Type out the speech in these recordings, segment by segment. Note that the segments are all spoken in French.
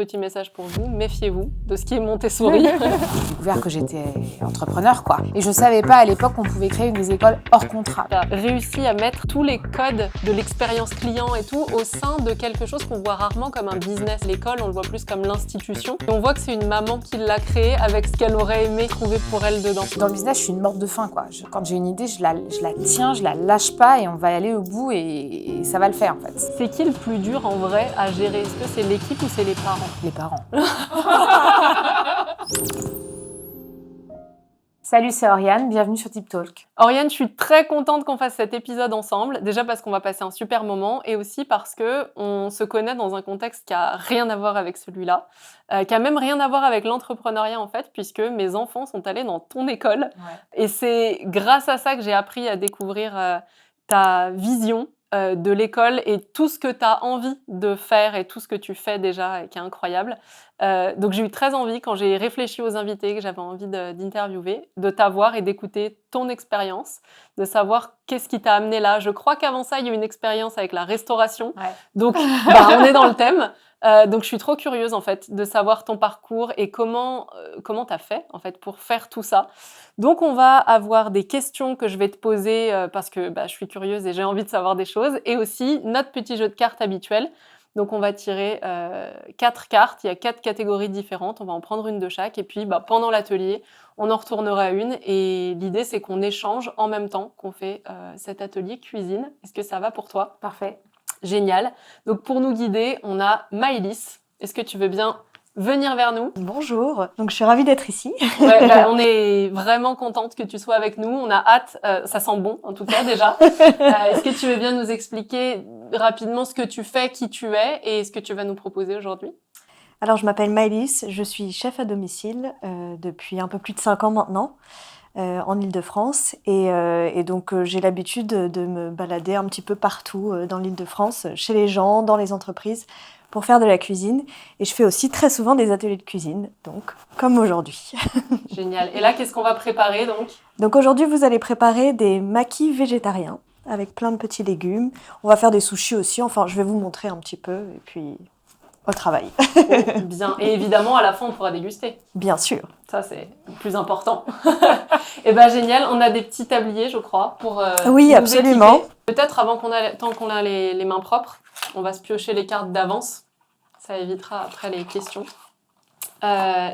petit message pour vous, méfiez-vous de ce qui est Montessori. J'ai découvert que j'étais entrepreneur, quoi. Et je savais pas à l'époque qu'on pouvait créer des écoles hors contrat. Tu as réussi à mettre tous les codes de l'expérience client et tout au sein de quelque chose qu'on voit rarement comme un business. L'école, on le voit plus comme l'institution. Et on voit que c'est une maman qui l'a créé avec ce qu'elle aurait aimé trouver pour elle dedans. Dans le business, je suis une morte de faim, quoi. Quand j'ai une idée, je la tiens, je la lâche pas et on va y aller au bout et ça va le faire, en fait. C'est qui le plus dur en vrai à gérer? Est-ce que c'est l'équipe ou c'est les parents? Les parents. Salut, c'est Oriane, bienvenue sur Tip Talk. Oriane, je suis très contente qu'on fasse cet épisode ensemble. Déjà parce qu'on va passer un super moment et aussi parce qu'on se connaît dans un contexte qui a rien à voir avec celui-là, qui a même rien à voir avec l'entrepreneuriat en fait, puisque mes enfants sont allés dans ton école. Ouais. Et c'est grâce à ça que j'ai appris à découvrir ta vision de l'école et tout ce que tu as envie de faire et tout ce que tu fais déjà et qui est incroyable. Donc j'ai eu très envie, quand j'ai réfléchi aux invités que j'avais envie d'interviewer, de t'avoir et d'écouter ton expérience, de savoir qu'est-ce qui t'a amené là. Je crois qu'avant ça, il y a eu une expérience avec la restauration. Ouais. Donc on est dans le thème. Donc je suis trop curieuse en fait de savoir ton parcours et comment t'as fait en fait pour faire tout ça. Donc on va avoir des questions que je vais te poser parce que je suis curieuse et j'ai envie de savoir des choses, et aussi notre petit jeu de cartes habituel. Donc on va tirer 4 cartes, il y a 4 catégories différentes, on va en prendre une de chaque et puis pendant l'atelier, on en retournera une et l'idée c'est qu'on échange en même temps qu'on fait cet atelier cuisine. Est-ce que ça va pour toi? Parfait. Génial. Donc pour nous guider, on a Maëlys. Est-ce que tu veux bien venir vers nous? Bonjour, donc je suis ravie d'être ici. Ouais, on est vraiment contente que tu sois avec nous, on a hâte, ça sent bon en tout cas déjà. Est-ce que tu veux bien nous expliquer rapidement ce que tu fais, qui tu es et ce que tu vas nous proposer aujourd'hui? Alors je m'appelle Maëlys, je suis chef à domicile depuis un peu plus de 5 ans maintenant. En Île-de-France et donc j'ai l'habitude de me balader un petit peu partout dans l'Île-de-France, chez les gens, dans les entreprises, pour faire de la cuisine. Et je fais aussi très souvent des ateliers de cuisine, donc comme aujourd'hui. Génial. Et là, qu'est-ce qu'on va préparer donc? Donc aujourd'hui, vous allez préparer des maquis végétariens avec plein de petits légumes. On va faire des sushis aussi, enfin je vais vous montrer un petit peu et puis au travail. Oh, bien. Et évidemment, à la fin, on pourra déguster. Bien sûr. Ça, c'est le plus important. Et génial. On a des petits tabliers, je crois, pour oui, absolument. Équiper. Peut-être tant qu'on a les mains propres, on va se piocher les cartes d'avance. Ça évitera après les questions.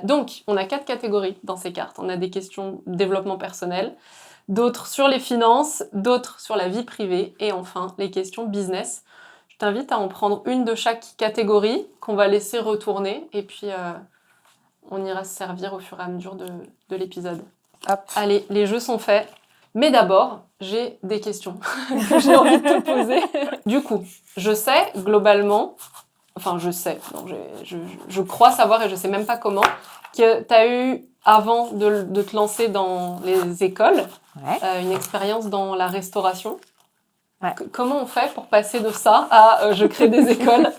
Donc, on a 4 catégories dans ces cartes. On a des questions développement personnel, d'autres sur les finances, d'autres sur la vie privée et enfin, les questions business. Je t'invite à en prendre une de chaque catégorie qu'on va laisser retourner et puis on ira se servir au fur et à mesure de l'épisode. Hop. Allez, les jeux sont faits. Mais d'abord, j'ai des questions que j'ai envie de te poser. Du coup, je sais globalement, enfin je sais, non, je crois savoir et je sais même pas comment, que tu as eu, avant de te lancer dans les écoles, une expérience dans la restauration. Ouais. Comment on fait pour passer de ça à je crée des écoles?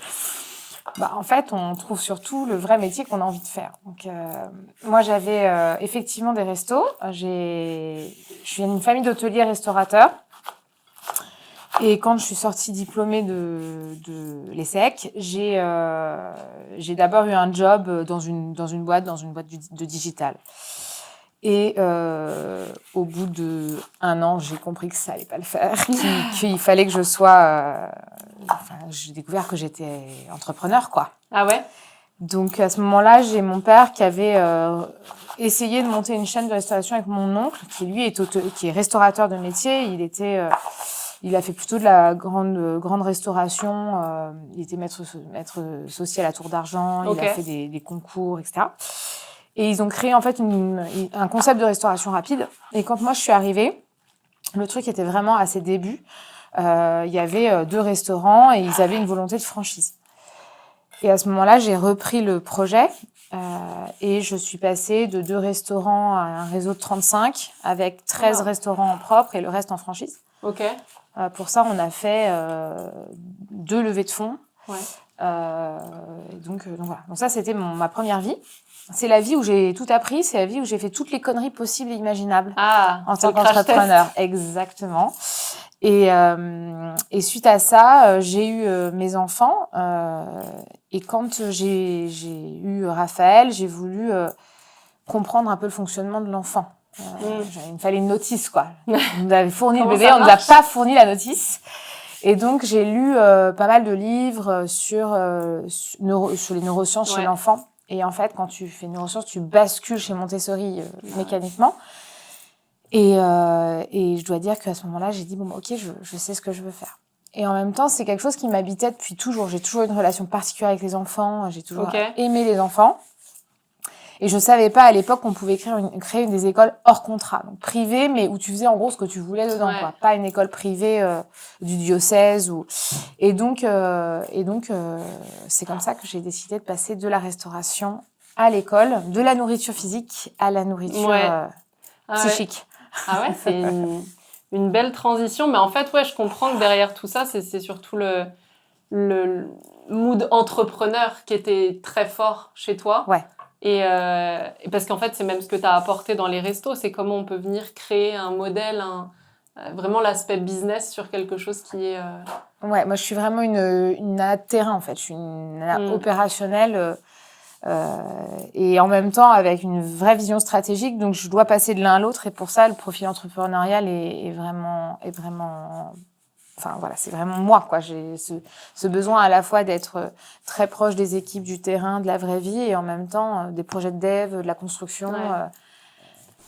En fait, on trouve surtout le vrai métier qu'on a envie de faire. Donc, moi, j'avais effectivement des restos. Je suis d'une famille d'hôteliers restaurateurs. Et quand je suis sortie diplômée de l'ESSEC, j'ai d'abord eu un job dans une boîte de digital. Et au bout d'1 an, j'ai compris que ça allait pas le faire, qu'il fallait que je sois... j'ai découvert que j'étais entrepreneur, quoi. Ah ouais? Donc à ce moment-là, j'ai mon père qui avait essayé de monter une chaîne de restauration avec mon oncle, qui lui qui est restaurateur de métier. Il a fait plutôt de la grande restauration. Il était maître social à Tour d'Argent. Okay. Il a fait des concours, etc. Et ils ont créé en fait un concept de restauration rapide. Et quand moi je suis arrivée, le truc était vraiment à ses débuts. Il y avait 2 restaurants et ils avaient une volonté de franchise. Et à ce moment-là, j'ai repris le projet et je suis passée de 2 restaurants à un réseau de 35 avec 13 restaurants en propre et le reste en franchise. Ok. Pour ça, on a fait 2 levées de fonds. Ouais. Donc voilà. Donc ça, c'était ma première vie. C'est la vie où j'ai tout appris, c'est la vie où j'ai fait toutes les conneries possibles et imaginables en tant qu'entrepreneur. Exactement. Et suite à ça, j'ai eu mes enfants. Et quand j'ai eu Raphaël, j'ai voulu comprendre un peu le fonctionnement de l'enfant. Il me fallait une notice, quoi. On nous avait fourni le Comment bébé, ça on nous a marche pas fourni la notice. Et donc, j'ai lu pas mal de livres sur les neurosciences chez Ouais. l'enfant. Et en fait, quand tu fais neurosciences, tu bascules chez Montessori mécaniquement. Et je dois dire qu'à ce moment-là, j'ai dit, bon, ok, je sais ce que je veux faire. Et en même temps, c'est quelque chose qui m'habitait depuis toujours. J'ai toujours eu une relation particulière avec les enfants. J'ai toujours Ok. aimé les enfants. Et je savais pas à l'époque qu'on pouvait créer des écoles hors contrat, donc privées, mais où tu faisais en gros ce que tu voulais dedans, Ouais. quoi. Pas une école privée du diocèse ou. Et donc, c'est comme ça que j'ai décidé de passer de la restauration à l'école, de la nourriture physique à la nourriture Ouais. Ah ouais. psychique. Ah ouais, c'est une belle transition. Mais en fait, ouais, je comprends que derrière tout ça, c'est surtout le mood entrepreneur qui était très fort chez toi. Ouais. Et parce qu'en fait, c'est même ce que tu as apporté dans les restos, c'est comment on peut venir créer un modèle, vraiment l'aspect business sur quelque chose qui est... Ouais, moi je suis vraiment une nana de terrain en fait. Je suis une nana opérationnelle et en même temps avec une vraie vision stratégique. Donc je dois passer de l'un à l'autre et pour ça le profil entrepreneurial est vraiment. Enfin voilà, c'est vraiment moi quoi. J'ai ce besoin à la fois d'être très proche des équipes du terrain, de la vraie vie et en même temps des projets de dev, de la construction. Ouais.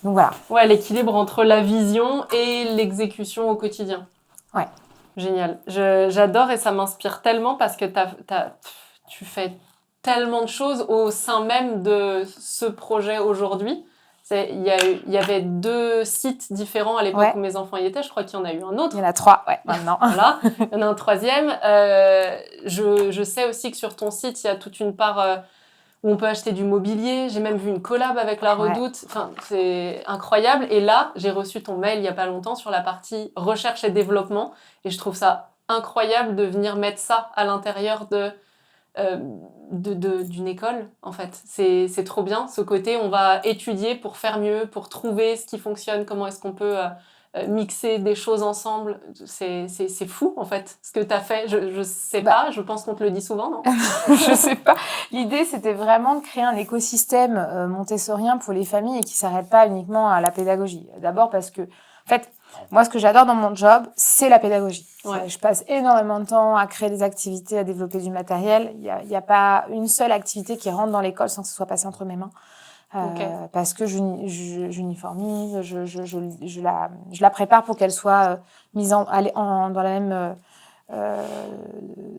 Donc voilà. Ouais, l'équilibre entre la vision et l'exécution au quotidien. Ouais. Génial. J'adore et ça m'inspire tellement parce que tu fais tellement de choses au sein même de ce projet aujourd'hui. Il y avait 2 sites différents à l'époque Ouais. où mes enfants y étaient. Je crois qu'il y en a eu un autre. Il y en a 3, ouais, maintenant. Voilà, il y en a un 3e. Je sais aussi que sur ton site, il y a toute une part où on peut acheter du mobilier. J'ai même vu une collab avec La Redoute. Enfin, c'est incroyable. Et là, j'ai reçu ton mail il n'y a pas longtemps sur la partie recherche et développement. Et je trouve ça incroyable de venir mettre ça à l'intérieur d'une école, en fait. C'est trop bien, ce côté, on va étudier pour faire mieux, pour trouver ce qui fonctionne, comment est-ce qu'on peut mixer des choses ensemble. C'est fou, en fait, ce que tu as fait. Je sais pas, je pense qu'on te le dit souvent, non? Je sais pas. L'idée, c'était vraiment de créer un écosystème montessorien pour les familles et qui s'arrête pas uniquement à la pédagogie. D'abord parce que, en fait, moi, ce que j'adore dans mon job, c'est la pédagogie. Ouais. Je passe énormément de temps à créer des activités, à développer du matériel. Il y a pas une seule activité qui rentre dans l'école sans que ce soit passé entre mes mains. Parce que j'uniformise, je la prépare pour qu'elle soit mise dans la même...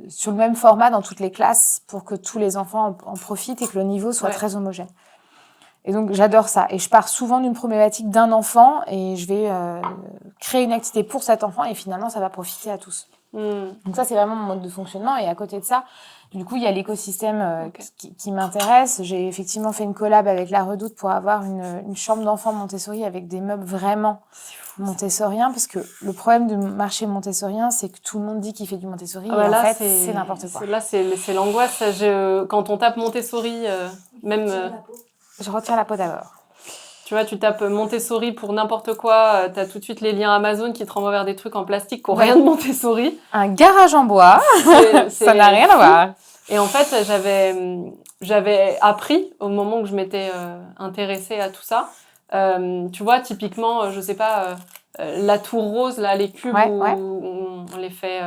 sur le même format dans toutes les classes pour que tous les enfants en profitent et que le niveau soit très homogène. Et donc, j'adore ça. Et je pars souvent d'une problématique d'un enfant et je vais créer une activité pour cet enfant et finalement, ça va profiter à tous. Donc ça, c'est vraiment mon mode de fonctionnement. Et à côté de ça, du coup, il y a l'écosystème qui m'intéresse. J'ai effectivement fait une collab avec La Redoute pour avoir une chambre d'enfants Montessori avec des meubles vraiment montessoriens. Parce que le problème du marché montessorien, c'est que tout le monde dit qu'il fait du Montessori. Et en fait, c'est n'importe quoi. Là, c'est l'angoisse. Quand on tape Montessori, même... Je retire la peau d'abord. Tu vois, tu tapes Montessori pour n'importe quoi, tu as tout de suite les liens Amazon qui te renvoient vers des trucs en plastique qui n'ont rien de Montessori. Un garage en bois, ça n'a rien à voir. Et en fait, j'avais appris au moment où je m'étais intéressée à tout ça. Tu vois, typiquement, je sais pas, la tour rose, là, les cubes où on les fait,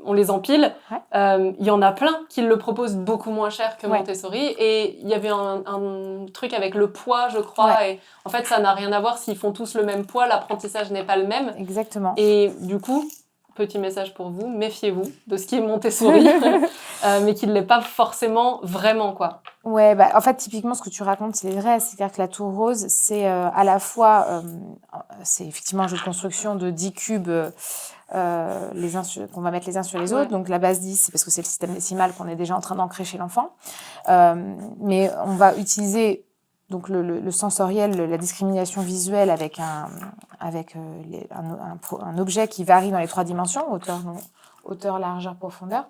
on les empile. Il y en a plein qui le proposent beaucoup moins cher que Montessori. Et il y avait un truc avec le poids, je crois. Et en fait, ça n'a rien à voir s'ils font tous le même poids. L'apprentissage n'est pas le même. Exactement. Et du coup, petit message pour vous, méfiez-vous de ce qui est Montessori, mais qui ne l'est pas forcément vraiment, quoi. Ouais, en fait, typiquement, ce que tu racontes, c'est vrai. C'est-à-dire que la tour rose, c'est à la fois... c'est effectivement un jeu de construction de 10 cubes qu'on va mettre les uns sur les autres. Donc, la base 10, c'est parce que c'est le système décimal qu'on est déjà en train d'ancrer chez l'enfant. Mais on va utiliser... Donc, le sensoriel, la discrimination visuelle avec un objet qui varie dans les 3 dimensions, hauteur, largeur, profondeur.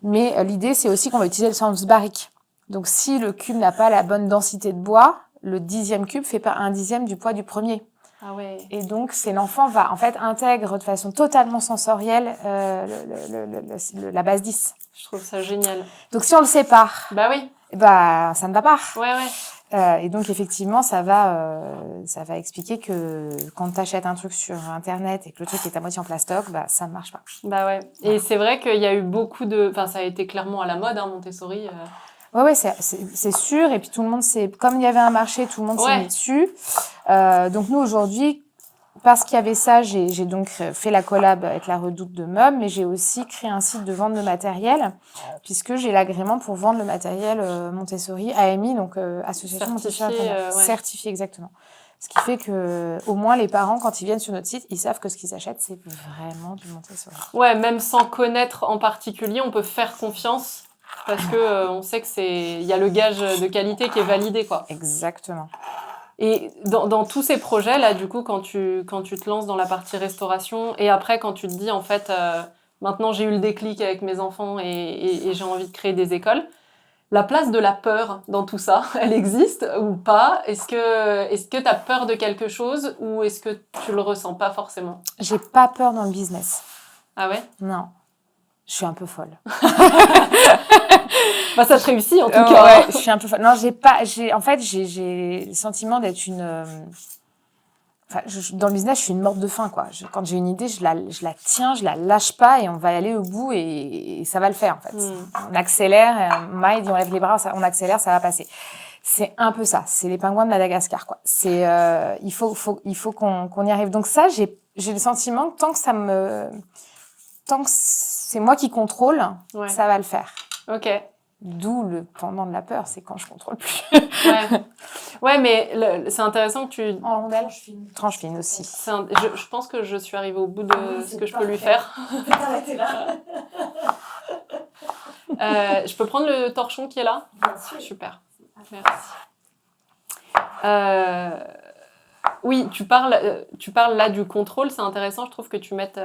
Mais l'idée, c'est aussi qu'on va utiliser le sens barique. Donc, si le cube n'a pas la bonne densité de bois, le 10e cube fait pas 1/10 du poids du premier. Ah ouais. Et donc, c'est l'enfant va, en fait, intègre de façon totalement sensorielle la base 10. Je trouve ça génial. Donc, si on le sépare, Bah oui. bah, ça ne va pas. Ouais. Et donc, effectivement, ça va expliquer que quand tu achètes un truc sur Internet et que le truc est à moitié en plastoc, bah, ça ne marche pas. Bah ouais. Et c'est vrai qu'il y a eu beaucoup de... Enfin, ça a été clairement à la mode, hein, Montessori. Ouais, c'est sûr. Et puis, tout le monde comme il y avait un marché, tout le monde s'est mis dessus. Donc, nous, aujourd'hui, parce qu'il y avait ça, j'ai donc fait la collab avec la Redoute de meubles, mais j'ai aussi créé un site de vente de matériel, puisque j'ai l'agrément pour vendre le matériel Montessori, AMI, donc Association Montessori certifié exactement. Ce qui fait que, au moins, les parents, quand ils viennent sur notre site, ils savent que ce qu'ils achètent, c'est vraiment du Montessori. Ouais, même sans connaître en particulier, on peut faire confiance parce que on sait que il y a le gage de qualité qui est validé, quoi. Exactement. Et dans tous ces projets là, du coup, quand tu te lances dans la partie restauration et après quand tu te dis en fait, maintenant j'ai eu le déclic avec mes enfants et j'ai envie de créer des écoles. La place de la peur dans tout ça, elle existe ou pas? Est-ce que tu as peur de quelque chose ou est-ce que tu le ressens pas forcément? J'ai pas peur dans le business. Ah ouais? Non. Je suis un peu folle. Bah, ça te réussit en tout cas. Ouais, je suis un peu folle. Non, en fait, j'ai le sentiment d'être une... Enfin, dans le business, je suis une morte de faim, quoi. Quand j'ai une idée, je la tiens, je la lâche pas et on va y aller au bout et ça va le faire, en fait. On accélère, Maï dit on lève les bras, on accélère, ça va passer. C'est un peu ça. C'est les pingouins de Madagascar, quoi. Il faut qu'on y arrive. Donc ça, j'ai le sentiment que tant que c'est moi qui contrôle, ça va le faire. Ok. D'où le pendant de la peur, c'est quand je contrôle plus. Ouais, mais c'est intéressant que tu... En rondelle, tranche fine aussi. Je pense que je suis arrivée au bout de ce que je peux lui faire. Tu peux t'arrêter là. Je peux prendre le torchon qui est là? Bien sûr. Super. Merci. Oui, tu parles là du contrôle, c'est intéressant, je trouve que tu mettes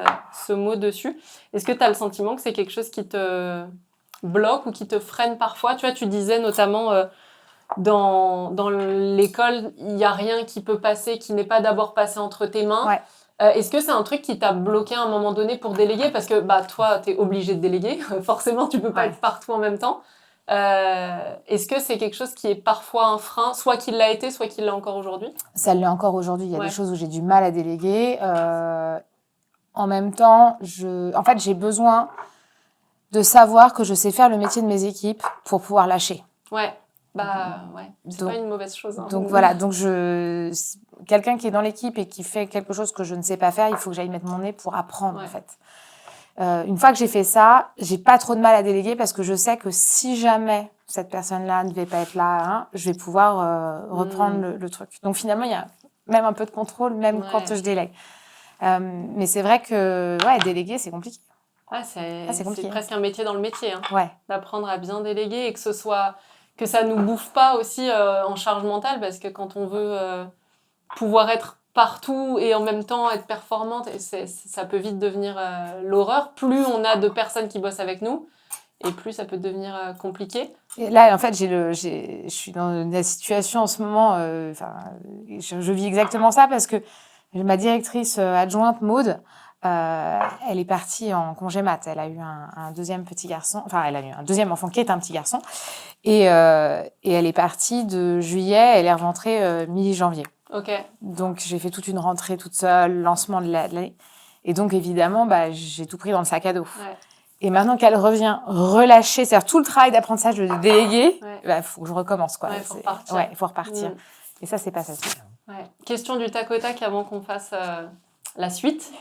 ce mot dessus. Est-ce que tu as le sentiment que c'est quelque chose qui te bloque ou qui te freine parfois? Tu vois, tu disais notamment dans l'école, il n'y a rien qui peut passer, qui n'est pas d'abord passé entre tes mains. Ouais. Est-ce que c'est un truc qui t'a bloqué à un moment donné pour déléguer? Parce que toi, tu es obligé de déléguer, forcément, tu peux pas être partout en même temps. Est-ce que c'est quelque chose qui est parfois un frein, soit qu'il l'a été, soit qu'il l'est encore aujourd'hui? Ça l'est encore aujourd'hui. Il y a des choses où j'ai du mal à déléguer. En même temps, j'ai besoin de savoir que je sais faire le métier de mes équipes pour pouvoir lâcher. Ouais. C'est pas une mauvaise chose. Hein. Donc voilà, quelqu'un qui est dans l'équipe et qui fait quelque chose que je ne sais pas faire, il faut que j'aille mettre mon nez pour apprendre, en fait. Une fois que j'ai fait ça, j'ai pas trop de mal à déléguer parce que je sais que si jamais cette personne-là ne devait pas être là, je vais pouvoir reprendre le truc. Donc finalement, il y a même un peu de contrôle, même quand je délègue. Mais c'est vrai que déléguer, c'est compliqué. C'est presque un métier dans le métier. Hein. D'apprendre à bien déléguer et que ça nous bouffe pas aussi en charge mentale, parce que quand on veut pouvoir être partout et en même temps être performante, ça peut vite devenir l'horreur. Plus on a de personnes qui bossent avec nous, et plus ça peut devenir compliqué. Et là, en fait, je suis dans la situation en ce moment, je vis exactement ça parce que ma directrice adjointe, Maude, elle est partie en congé mat. Elle a eu un deuxième petit garçon. Enfin, elle a eu un deuxième enfant qui est un petit garçon. Et elle est partie de juillet. Elle est rentrée mi-janvier. Ok. Donc, j'ai fait toute une rentrée toute seule, lancement de l'année. Et donc, évidemment, j'ai tout pris dans le sac à dos. Ouais. Et maintenant qu'elle revient relâcher, c'est-à-dire tout le travail d'apprentissage de déléguer, faut que je recommence, quoi. Il faut repartir. Et ça, c'est pas facile. Question du tac au tac avant qu'on fasse la suite.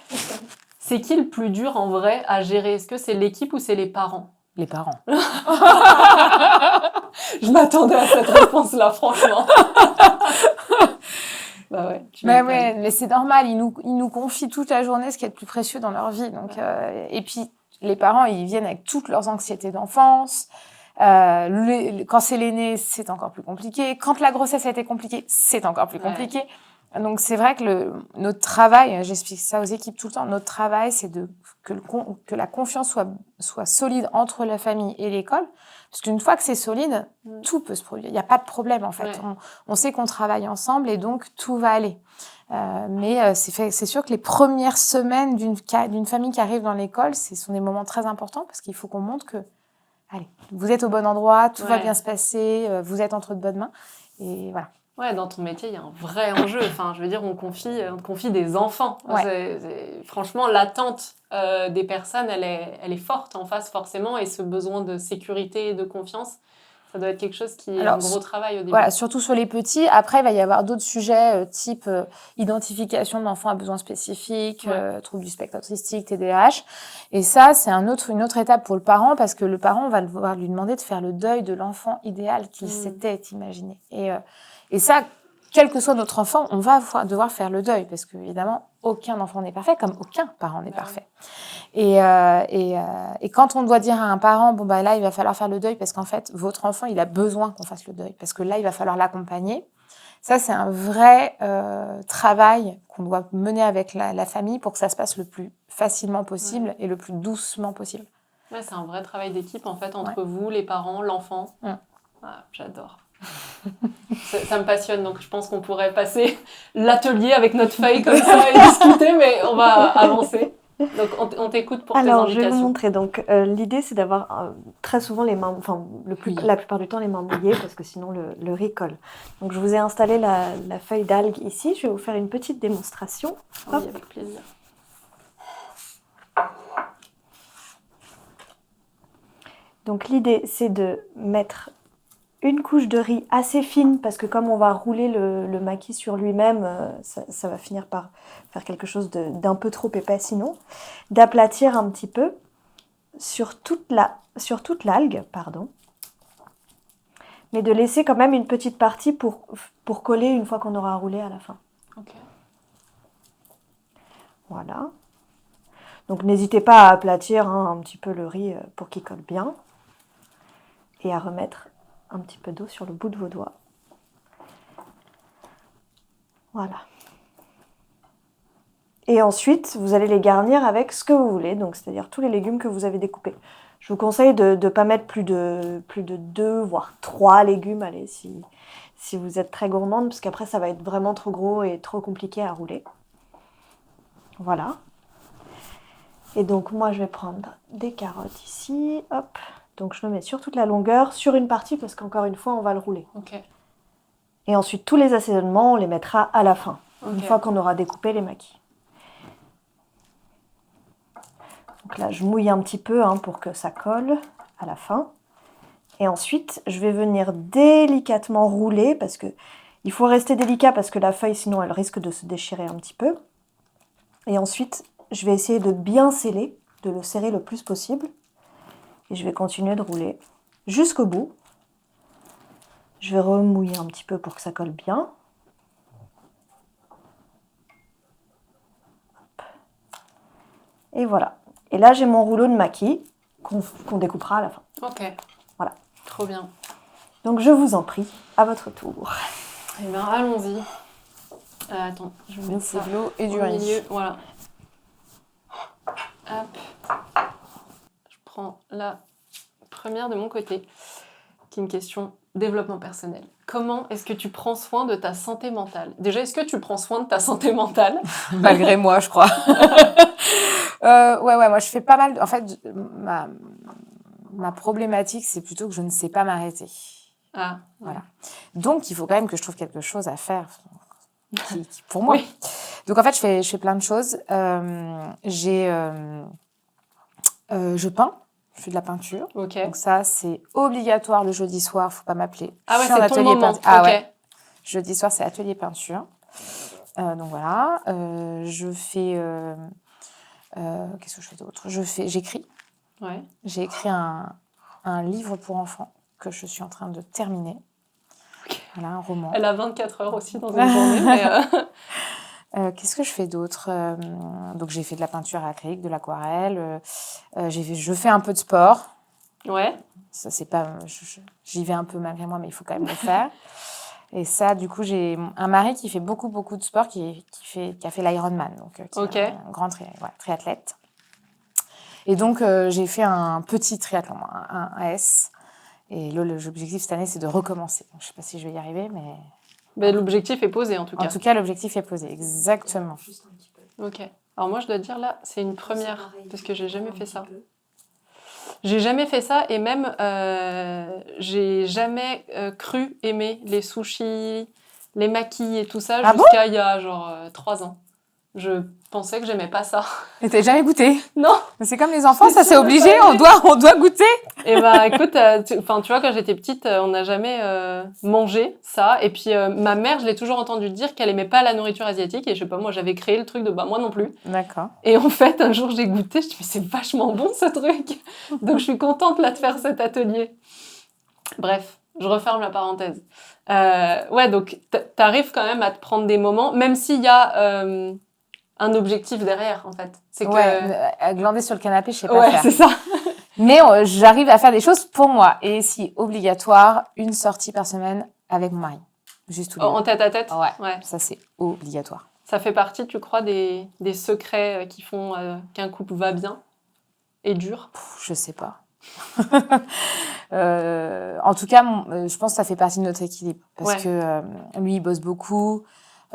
C'est qui le plus dur en vrai à gérer? Est-ce que c'est l'équipe ou c'est les parents? Les parents. Je m'attendais à cette réponse-là, franchement. Mais c'est normal, ils nous confient toute la journée ce qui est le plus précieux dans leur vie. Donc, et puis, les parents, ils viennent avec toutes leurs anxiétés d'enfance. Quand c'est l'aîné, c'est encore plus compliqué. Quand la grossesse a été compliquée, c'est encore plus compliqué. Donc, c'est vrai que notre travail, j'explique ça aux équipes tout le temps, notre travail, c'est que la confiance soit solide entre la famille et l'école. Parce qu'une fois que c'est solide, tout peut se produire. Il n'y a pas de problème, en fait. On sait qu'on travaille ensemble et donc tout va aller. Mais c'est sûr que les premières semaines d'une famille qui arrive dans l'école, ce sont des moments très importants parce qu'il faut qu'on montre que, allez, vous êtes au bon endroit, tout va bien se passer, vous êtes entre de bonnes mains. Et voilà. Ouais, dans ton métier, il y a un vrai enjeu. Enfin, je veux dire, on confie des enfants. Ouais. Franchement, l'attente des personnes, elle est forte en face, forcément. Et ce besoin de sécurité et de confiance, ça doit être quelque chose qui est un gros travail au début. Voilà, surtout sur les petits. Après, il va y avoir d'autres sujets, type identification d'enfants à besoins spécifiques, troubles du spectre autistique, TDAH. Et ça, c'est une autre étape pour le parent, parce que le parent va devoir lui demander de faire le deuil de l'enfant idéal qu'il s'était imaginé. Et ça, quel que soit notre enfant, on va devoir faire le deuil, parce qu'évidemment, aucun enfant n'est parfait, comme aucun parent n'est parfait. Et quand on doit dire à un parent, bon, bah, là, il va falloir faire le deuil, parce qu'en fait, votre enfant, il a besoin qu'on fasse le deuil, parce que là, il va falloir l'accompagner. Ça, c'est un vrai travail qu'on doit mener avec la famille pour que ça se passe le plus facilement possible et le plus doucement possible. Ouais, c'est un vrai travail d'équipe, en fait, entre vous, les parents, l'enfant. J'adore. Ça me passionne, donc je pense qu'on pourrait passer l'atelier avec notre feuille comme ça et discuter, mais on va avancer. Donc on t'écoute pour tes indications. Alors, je vais vous montrer. Donc, l'idée, c'est d'avoir très souvent les mains, enfin, la plupart du temps, les mains mouillées, parce que sinon, le riz colle. Donc, je vous ai installé la feuille d'algue ici. Je vais vous faire une petite démonstration. Oui, avec plaisir. Donc, l'idée, c'est de mettre une couche de riz assez fine, parce que comme on va rouler le maquis sur lui-même, ça va finir par faire quelque chose d'un peu trop épais sinon. D'aplatir un petit peu sur toute l'algue, mais de laisser quand même une petite partie pour coller une fois qu'on aura roulé à la fin. Okay. Voilà. Donc n'hésitez pas à aplatir un petit peu le riz pour qu'il colle bien, et à remettre un petit peu d'eau sur le bout de vos doigts. Voilà. Et ensuite, vous allez les garnir avec ce que vous voulez, donc c'est-à-dire tous les légumes que vous avez découpés. Je vous conseille de ne pas mettre plus de 2, voire 3 légumes, allez, si vous êtes très gourmande, parce qu'après ça va être vraiment trop gros et trop compliqué à rouler. Voilà. Et donc moi je vais prendre des carottes ici, hop. Donc je le mets sur toute la longueur, sur une partie, parce qu'encore une fois, on va le rouler. Okay. Et ensuite, tous les assaisonnements, on les mettra à la fin, une fois qu'on aura découpé les maquis. Donc là, je mouille un petit peu pour que ça colle à la fin. Et ensuite, je vais venir délicatement rouler, parce que il faut rester délicat, parce que la feuille, sinon, elle risque de se déchirer un petit peu. Et ensuite, je vais essayer de bien sceller, de le serrer le plus possible. Et je vais continuer de rouler jusqu'au bout. Je vais remouiller un petit peu pour que ça colle bien. Hop. Et voilà. Et là, j'ai mon rouleau de maquis qu'on découpera à la fin. Ok. Voilà. Trop bien. Donc, je vous en prie, à votre tour. Eh bien, allons-y. Attends, je vais mettre ça de l'eau et du au riz. milieu. Voilà. Hop. Je prends la première de mon côté, qui est une question développement personnel. Comment est-ce que tu prends soin de ta santé mentale ? Déjà, est-ce que tu prends soin de ta santé mentale ? Malgré moi, je crois. Ouais, moi je fais pas mal. En fait, ma problématique, c'est plutôt que je ne sais pas m'arrêter. Ah, voilà. Donc, il faut quand même que je trouve quelque chose à faire pour moi. Oui. Donc, en fait, je fais plein de choses. Je peins. Je fais de la peinture. Okay. Donc ça, c'est obligatoire le jeudi soir. Faut pas m'appeler. Ah ouais, c'est ton moment. Ah okay. Ouais. Jeudi soir, c'est atelier peinture. Donc voilà. Je fais... qu'est-ce que je fais d'autre ? J'écris. Ouais. J'ai écrit un livre pour enfants que je suis en train de terminer. Okay. Voilà, un roman. Elle a 24 heures aussi dans une journée. Mais qu'est-ce que je fais d'autre ? Donc, j'ai fait de la peinture acrylique, de l'aquarelle. Je fais un peu de sport. Ouais. Ça, c'est pas... J'y vais un peu malgré moi, mais il faut quand même le faire. Et ça, du coup, j'ai un mari qui fait beaucoup de sport, qui a fait l'Ironman, donc qui est un grand triathlète. Et donc, j'ai fait un petit triathlon, un AS. Et l'objectif cette année, c'est de recommencer. Donc, je ne sais pas si je vais y arriver, mais Mais l'objectif est posé, en tout En cas. tout cas, l'objectif est posé, exactement. Juste un petit peu. Ok. Alors moi, je dois dire, là, c'est une première, C'est pareil, parce que j'ai jamais un fait petit ça. peu. J'ai jamais fait ça, et même, j'ai jamais cru aimer les sushis, les makis et tout ça, Ah bon jusqu'à il y a genre 3 ans. Je pensais que j'aimais pas ça. Et t'as jamais goûté? Non. Mais c'est comme les enfants, C'est ça c'est sûr, obligé, pas on doit goûter. Et bah écoute, tu vois, quand j'étais petite, on n'a jamais mangé ça. Et puis ma mère, je l'ai toujours entendu dire qu'elle aimait pas la nourriture asiatique. Et je sais pas, moi j'avais créé le truc de bah moi non plus. D'accord. Et en fait, un jour j'ai goûté, je me suis dit mais c'est vachement bon ce truc. Donc je suis contente là de faire cet atelier. Bref, je referme la parenthèse. Ouais, donc t'arrives quand même à te prendre des moments, même s'il y a un objectif derrière en fait. C'est que Ouais, glander sur le canapé, je sais pas ouais, faire. c'est ça. Mais j'arrive à faire des choses pour moi. Et si obligatoire, une sortie par semaine avec mon mari. Juste tous les En deux. tête à tête. Ouais, ça c'est obligatoire. Ça fait partie, tu crois, des secrets qui font qu'un couple va bien et dure? Je sais pas. En tout cas, je pense que ça fait partie de notre équilibre. Parce Ouais. que lui, il bosse beaucoup.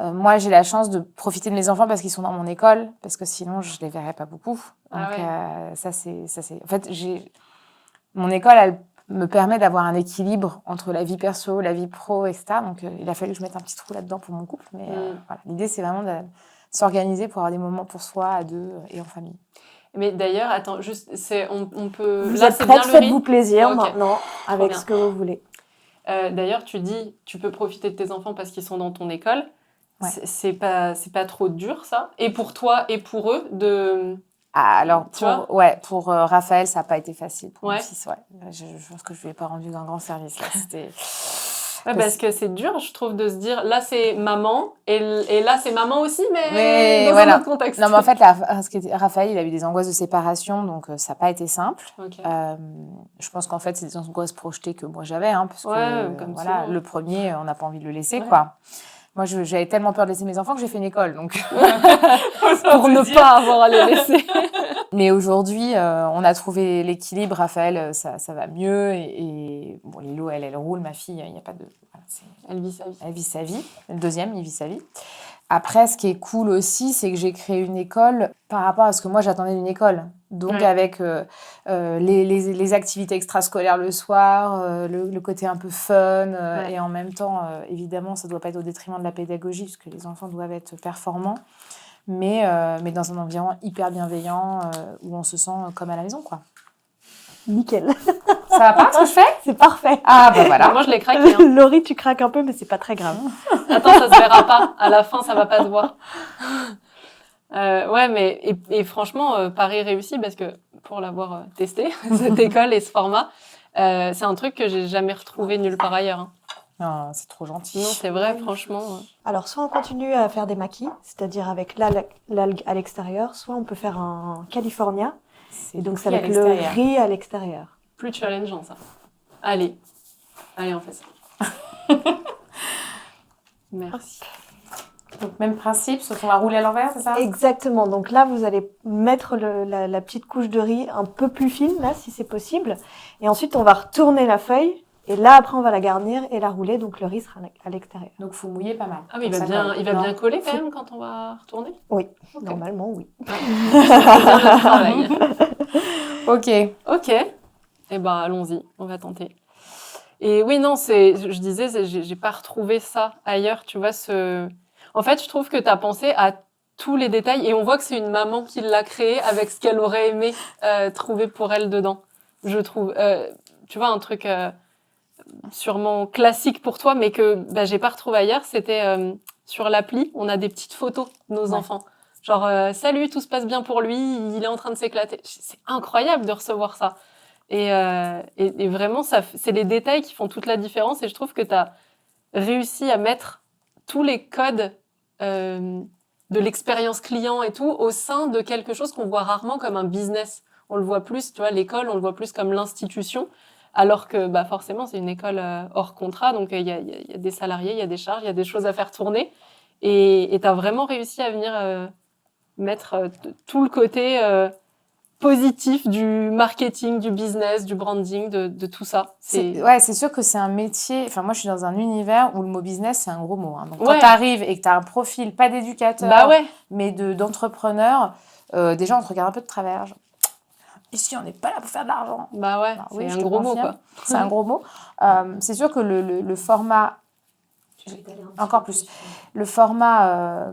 Moi, j'ai la chance de profiter de mes enfants parce qu'ils sont dans mon école. Parce que sinon, je les verrais pas beaucoup. Donc, Ah ouais. ça, c'est... En fait, mon école, elle me permet d'avoir un équilibre entre la vie perso, la vie pro, etc. Donc, il a fallu que je mette un petit trou là-dedans pour mon couple. Mais voilà. L'idée, c'est vraiment de s'organiser pour avoir des moments pour soi, à deux et en famille. Mais d'ailleurs, attends, juste, on peut... Vous Là, êtes c'est bien prête, le riz. faites-vous plaisir Ok. maintenant avec bien. ce que vous voulez. D'ailleurs, tu dis, tu peux profiter de tes enfants parce qu'ils sont dans ton école. Ouais. C'est pas trop dur, ça? Et pour toi et pour eux, de... Ah, alors, Tu vois pour Raphaël, ça n'a pas été facile. Pour Ouais. mon fils, ouais. Je pense que je ne lui ai pas rendu un grand service. Là. C'était... Ouais, parce que c'est dur, je trouve, de se dire, là, c'est maman, et là, c'est maman aussi, mais dans voilà. un autre contexte. Non, mais en fait, Raphaël, il a eu des angoisses de séparation, donc ça n'a pas été simple. Ok. Je pense qu'en fait, c'est des angoisses projetées que moi j'avais, hein, parce Ouais, que comme voilà, souvent. le premier, on n'a pas envie de le laisser, Ouais. quoi. Moi, j'avais tellement peur de laisser mes enfants que j'ai fait une école, donc... Pour ne pas avoir à les laisser. Mais aujourd'hui, on a trouvé l'équilibre. Raphaël, ça va mieux. Et bon, Lilo, elle roule. Ma fille, il n'y a pas de... Voilà, Elle vit sa vie. elle vit sa vie. Le deuxième, il vit sa vie. Après, ce qui est cool aussi, c'est que j'ai créé une école par rapport à ce que moi, j'attendais d'une école. Donc, Ouais. avec les activités extrascolaires le soir, le côté un peu fun. Ouais. Et en même temps, évidemment, ça ne doit pas être au détriment de la pédagogie, parce que les enfants doivent être performants. Mais dans un environnement hyper bienveillant où on se sent comme à la maison, quoi. Nickel. Ça va pas, ce que je fais? C'est parfait. Ah, bah voilà. Moi, je l'ai craqué. Hein. Laurie, tu craques un peu, mais c'est pas très grave. Attends, ça se verra pas. À la fin, ça va pas se voir. Ouais, mais et franchement, pari réussi parce que pour l'avoir testé, cette école et ce format, c'est un truc que j'ai jamais retrouvé nulle part ailleurs. Hein. Non, c'est trop gentil. Non, c'est vrai, franchement. Alors, soit on continue à faire des maquis, c'est-à-dire avec l'algue à l'extérieur, soit on peut faire un California, et donc c'est cuit à avec le l'extérieur. riz à l'extérieur. Plus challengeant, ça. Allez, on fait ça. Merci. Donc, même principe, sauf qu'on va rouler à l'envers, c'est ça? Exactement. Donc là, vous allez mettre la petite couche de riz un peu plus fine, là, si c'est possible. Et ensuite, on va retourner la feuille. Et là, après, on va la garnir et la rouler. Donc, le riz sera à l'extérieur. Donc, il faut mouiller pas mal. Ah, mais il va bien coller quand même quand on va retourner. Oui, Ok. normalement, oui. Travail. Ok. Ok. Eh ben, allons-y, on va tenter. Et oui, non, je disais, j'ai pas retrouvé ça ailleurs, tu vois, En fait, je trouve que tu as pensé à tous les détails et on voit que c'est une maman qui l'a créé avec ce qu'elle aurait aimé trouver pour elle dedans, je trouve. Tu vois, un truc sûrement classique pour toi, mais que j'ai pas retrouvé ailleurs, c'était sur l'appli, on a des petites photos de nos enfants. Genre, salut, tout se passe bien pour lui, il est en train de s'éclater. C'est incroyable de recevoir ça. Et vraiment, c'est les détails qui font toute la différence. Et je trouve que tu as réussi à mettre tous les codes de l'expérience client et tout au sein de quelque chose qu'on voit rarement comme un business. On le voit plus, tu vois, l'école, on le voit plus comme l'institution. Alors que forcément, c'est une école hors contrat. Donc, il y a des salariés, il y a des charges, il y a des choses à faire tourner. Et tu as vraiment réussi à venir mettre tout le côté... positif du marketing, du business, du branding, de tout ça. C'est sûr que c'est un métier... Enfin, moi, je suis dans un univers où le mot business, c'est un gros mot. Hein. Donc, quand Ouais. tu arrives et que tu as un profil, pas d'éducateur, Bah ouais. mais d'entrepreneur, déjà, on te regarde un peu de travers. Genre, ici, on n'est pas là pour faire de l'argent. Bah ouais, Alors, c'est oui, un je te gros mot, confirme. quoi. C'est un gros mot. C'est sûr que le format... Encore plus. Le format...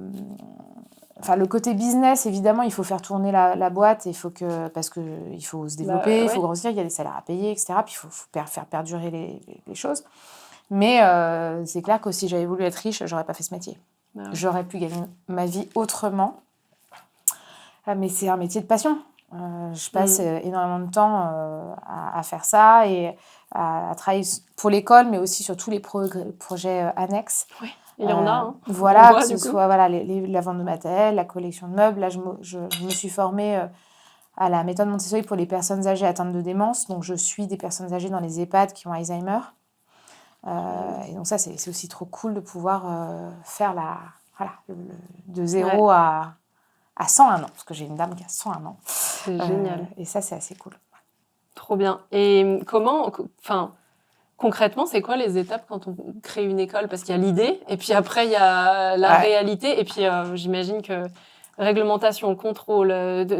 Enfin, le côté business, évidemment, il faut faire tourner la boîte, parce qu'il faut se développer, il faut grossir, il y a des salaires à payer, etc. Puis il faut faire perdurer les choses. Mais c'est clair que si j'avais voulu être riche, j'aurais pas fait ce métier. Bah ouais. J'aurais pu gagner ma vie autrement. Mais c'est un métier de passion. Je passe énormément de temps à faire ça et à travailler pour l'école, mais aussi sur tous les projets annexes. Oui. Il y en a, hein. Voilà, voit, que ce soit la vente de matériel, la collection de meubles. Là, je me suis formée à la méthode Montessori pour les personnes âgées atteintes de démence. Donc, je suis des personnes âgées dans les EHPAD qui ont Alzheimer. Et donc, ça, c'est aussi trop cool de pouvoir faire de 0 à 101 ans. Parce que j'ai une dame qui a 101 ans. C'est génial. Et ça, c'est assez cool. Trop bien. Et concrètement, c'est quoi les étapes quand on crée une école? Parce qu'il y a l'idée, et puis après, il y a la réalité, et puis j'imagine que réglementation, contrôle,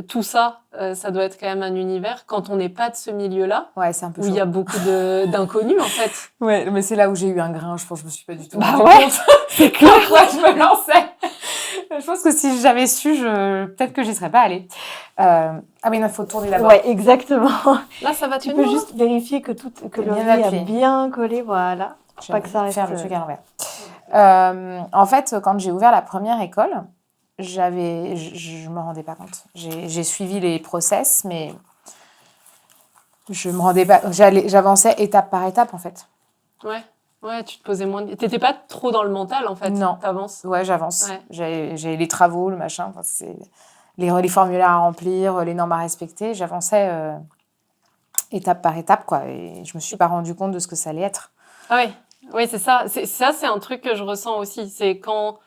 tout ça, ça doit être quand même un univers. Quand on n'est pas de ce milieu-là, c'est un peu où il y a beaucoup d'inconnus, en fait. Ouais, mais c'est là où j'ai eu un grain, je pense que je me suis pas du tout rendu compte. C'est clair. Pourquoi je me lançais. Je pense que si j'avais su, peut-être que j'y serais pas allée. Ah oui, il faut tourner d'abord. Ouais, exactement. Là, ça va Tu peux juste vérifier que le riz a bien collé, voilà. Je vais faire le truc à l'envers. En fait, quand j'ai ouvert la première école, je me rendais pas compte. J'ai suivi les process, mais je me rendais pas. J'avançais étape par étape, en fait. Ouais, tu te posais moins. T'étais pas trop dans le mental, en fait. Non. T'avances. Ouais, j'avance. Ouais. J'ai les travaux, le machin. Enfin, c'est les formulaires à remplir, les normes à respecter. J'avançais étape par étape, quoi. Et je me suis pas rendu compte de ce que ça allait être. Ah oui, c'est ça. C'est un truc que je ressens aussi. C'est quand,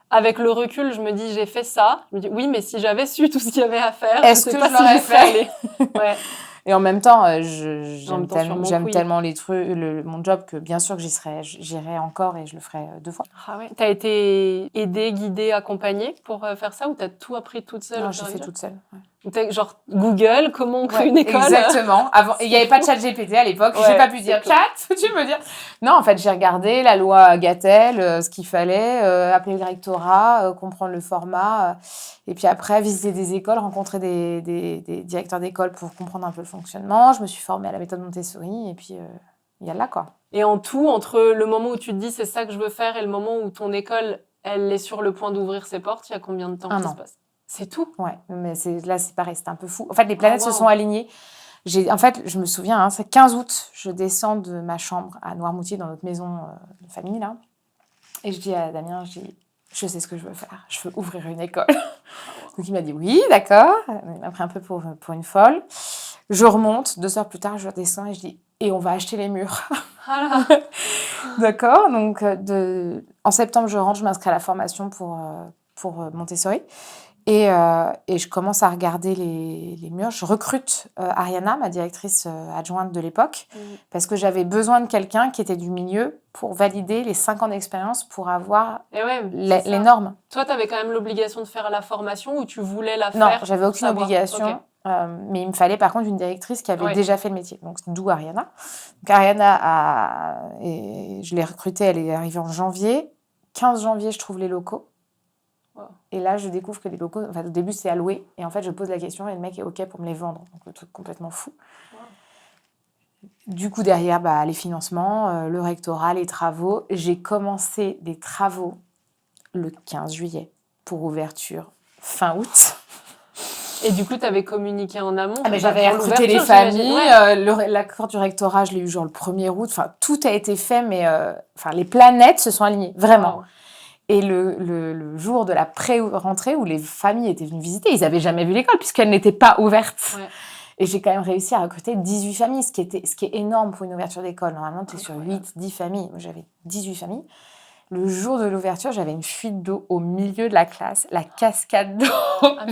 avec le recul, je me dis j'ai fait ça. Je me dis oui, mais si j'avais su tout ce qu'il y avait à faire, est-ce que je l'aurais fait? Ouais. Et en même temps, j'aime tellement les trucs, mon job que bien sûr que j'irai encore et je le ferai 2 fois. Ah ouais. T'as été aidée, guidée, accompagnée pour faire ça ou t'as tout appris toute seule? Non, j'ai fait toute seule. Ouais. Genre Google, comment on crée une école? Exactement. Avant, il n'y avait pas de chat GPT à l'époque. J'ai pas pu dire chat, tu me dire. Non, en fait, j'ai regardé la loi Gatel, ce qu'il fallait, appeler le rectorat, comprendre le format, et puis après visiter des écoles, rencontrer des directeurs d'école pour comprendre un peu le fonctionnement. Je me suis formée à la méthode Montessori, et puis il y a là, quoi. Et en tout, entre le moment où tu te dis c'est ça que je veux faire et le moment où ton école, elle est sur le point d'ouvrir ses portes, il y a combien de temps que ça se passe? C'est tout. Ouais, mais là, c'est pareil, c'était un peu fou. En fait, les planètes se sont alignées. En fait, je me souviens, c'est 15 août, je descends de ma chambre à Noirmoutier, dans notre maison de famille, là. Et je dis à Damien, je sais ce que je veux faire. Je veux ouvrir une école. Donc, il m'a dit, oui, d'accord. Il m'a pris un peu pour une folle. Je remonte, 2 heures plus tard, je redescends et je dis, et on va acheter les murs. Voilà. D'accord. Donc, en septembre, je rentre, je m'inscris à la formation pour Montessori. Et je commence à regarder les murs. Je recrute Ariana, ma directrice adjointe de l'époque, parce que j'avais besoin de quelqu'un qui était du milieu pour valider les 5 ans d'expérience pour avoir les normes. Toi, tu avais quand même l'obligation de faire la formation ou tu voulais la faire? Non, j'avais aucune obligation. Mais il me fallait par contre une directrice qui avait déjà fait le métier. Donc, d'où Ariana. Donc, Ariana, je l'ai recrutée, elle est arrivée en janvier. 15 janvier, je trouve les locaux. Wow. Et là, je découvre que les locaux, au début, c'est à louer. Et en fait, je pose la question et le mec est OK pour me les vendre. Donc, le truc complètement fou. Wow. Du coup, derrière, les financements, le rectorat, les travaux. J'ai commencé les travaux le 15 juillet pour ouverture fin août. Et du coup, tu avais communiqué en amont? Mais j'avais recruté les familles. L'accord du rectorat, je l'ai eu genre le 1er août. Enfin, tout a été fait, mais les planètes se sont alignées, vraiment. Wow. Et le jour de la pré-rentrée où les familles étaient venues visiter, ils n'avaient jamais vu l'école puisqu'elle n'était pas ouverte. Ouais. Et j'ai quand même réussi à recruter 18 familles, ce qui est énorme pour une ouverture d'école. Normalement, tu es sur 8-10 familles. Moi, j'avais 18 familles. Le jour de l'ouverture, j'avais une fuite d'eau au milieu de la classe, la cascade d'eau. Ah,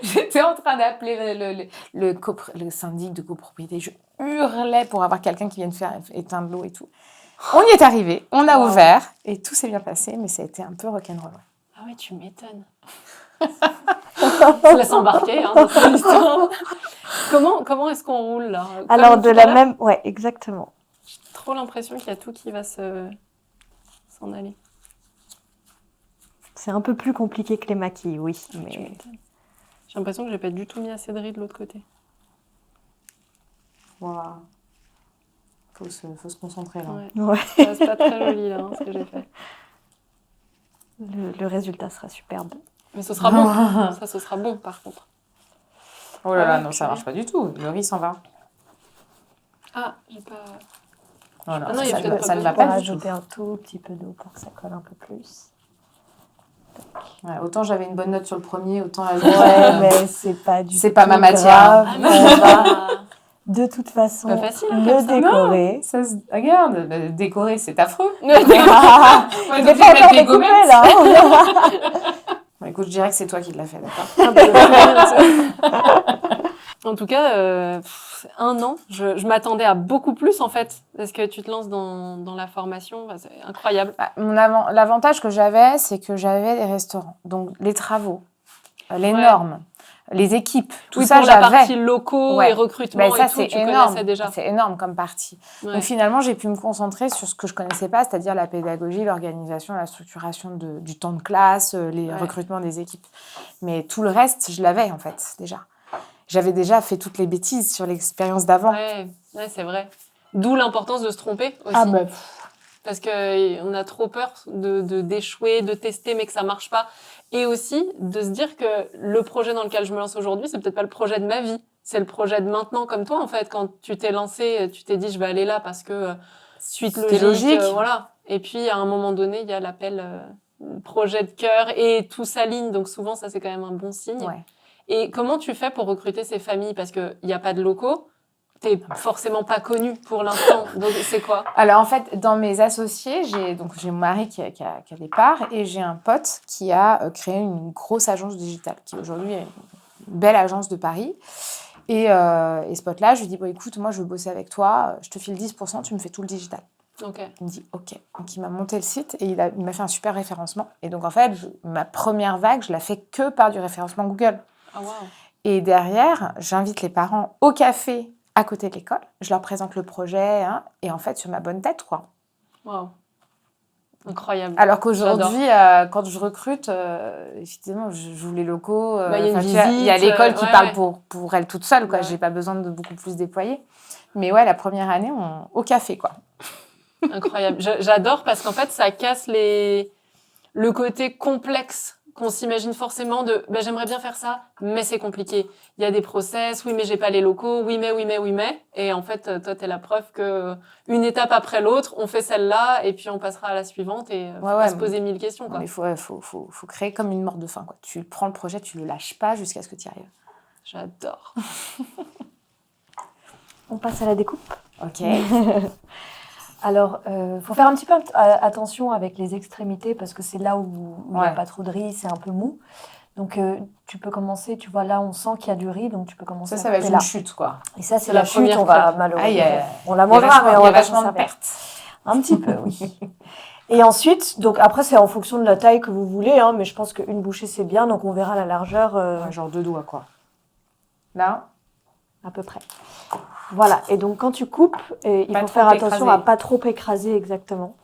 J'étais en train d'appeler le syndic de copropriété. Je hurlais pour avoir quelqu'un qui vienne faire éteindre l'eau et tout. On y est arrivé, on a ouvert et tout s'est bien passé, mais ça a été un peu rock'n'roll. Ah ouais, tu m'étonnes. Je laisse embarquer dans cette histoire. Comment est-ce qu'on roule là? Alors, Comme de tout la à l'heure, même... Ouais, exactement. j'ai trop l'impression qu'il y a tout qui va s'en aller. C'est un peu plus compliqué que les maquis, oui. Tu Mais... m'étonnes. J'ai l'impression que j'ai pas du tout mis assez de riz de l'autre côté. Wow. Faut se concentrer là. Ouais. Ouais. C'est pas très joli là, ce que j'ai fait. Le résultat sera superbe. Mais ce sera bon. Ça, ce sera bon par contre. Oh là là, Ouais, non, ça purée. marche pas du tout. Le riz s'en va. Ah, j'ai pas. Oh non, Ah non, il y a ça, peut-être ça ne pas va On va pas du tout. rajouter un tout petit peu d'eau pour que ça colle un peu plus. Ouais, autant j'avais une bonne note sur le premier, autant la Ouais, mais c'est pas du C'est pas ma tout matière. grave. Ah, On mais va de toute façon pas facile, hein, le comme ça. décorer. Ça regarde, bah, décorer, c'est affreux. Il n'est pas encore découpé là. Bon, écoute, je dirais que c'est toi qui l'as fait, d'accord? En tout cas, 1 an, je m'attendais à beaucoup plus en fait, parce que tu te lances dans la formation, bah, c'est incroyable. Bah, l'avantage que j'avais, c'est que j'avais des restaurants. Donc, les travaux, les Ouais. normes, les équipes, tout Oui, ça, pour la j'avais. partie locaux Ouais. et recrutement Ben, ça, et tout, c'est tu énorme. connaissais déjà. C'est énorme comme partie. Ouais. Donc, finalement, j'ai pu me concentrer sur ce que je connaissais pas, c'est-à-dire la pédagogie, l'organisation, la structuration du temps de classe, les Ouais. recrutements des équipes. Mais tout le reste, je l'avais, en fait, déjà. J'avais déjà fait toutes les bêtises sur l'expérience d'avant. Ouais, c'est vrai. D'où l'importance de se tromper aussi. Ah, bah, Parce qu'on a trop peur d'échouer, de tester, mais que ça marche pas. Et aussi de se dire que le projet dans lequel je me lance aujourd'hui, c'est peut-être pas le projet de ma vie. C'est le projet de maintenant, comme toi, en fait. Quand tu t'es lancé, tu t'es dit, je vais aller là parce que suite C'était logique, logique. voilà. Et puis, à un moment donné, il y a l'appel projet de cœur et tout s'aligne. Donc, souvent, ça, c'est quand même un bon signe. ouais. Et comment tu fais pour recruter ces familles? Parce qu'il n'y a pas de locaux. T'es forcément pas connu pour l'instant. Donc, c'est quoi? Alors, en fait, dans mes associés, j'ai mon mari qui a des parts et j'ai un pote qui a créé une grosse agence digitale qui aujourd'hui est une belle agence de Paris. Et ce pote-là, je lui dis, bon, écoute, moi, je veux bosser avec toi, je te file 10%, tu me fais tout le digital. Ok. Il me dit, ok. Donc, il m'a monté le site et il m'a fait un super référencement. Et donc, en fait, ma première vague, je la fais que par du référencement Google. Ah, waouh. Et derrière, j'invite les parents au café à côté de l'école. Je leur présente le projet, hein, et en fait, sur ma bonne tête, quoi. Waouh. Incroyable. Alors qu'aujourd'hui, quand je recrute, effectivement, je joue les locaux. Bah, y a une enfin, tu vois, il y a visite, l'école qui ouais, parle ouais. pour elle toute seule, quoi. Ouais. J'ai pas besoin de beaucoup plus déployer. Mais ouais, la première année, au café, quoi. Incroyable. J'adore parce qu'en fait, ça casse le côté complexe qu'on s'imagine forcément de bah, j'aimerais bien faire ça, mais c'est compliqué. Il y a des process, oui, mais j'ai pas les locaux, oui, mais. Et en fait, toi, t'es la preuve que une étape après l'autre, on fait celle-là et puis on passera à la suivante et faut pas se poser 1000 questions. Quoi. Il faut créer comme une morte de faim, quoi. Tu prends le projet, tu le lâches pas jusqu'à ce que tu y arrives. J'adore. On passe à la découpe. Ok. Alors, faut faire un petit peu attention avec les extrémités parce que c'est là où il n'y a Ouais. pas trop de riz, c'est un peu mou. Donc, tu peux commencer, tu vois, là, on sent qu'il y a du riz, donc tu peux commencer Ça à va être couper une là. chute, quoi. Et ça, c'est C'est la la chute, première on va crêpe. malheureusement... Ah, on la mangera, mais on il y va a pas vachement s'en de servir. pertes. Un petit peu, oui. Et ensuite, donc après, c'est en fonction de la taille que vous voulez, hein, mais je pense qu'une bouchée, c'est bien, donc on verra la largeur Ouais, genre 2 doigts, quoi. Là. à peu près. Voilà, et donc quand tu coupes, il Pas faut trop faire attention écraser. à pas trop écraser exactement.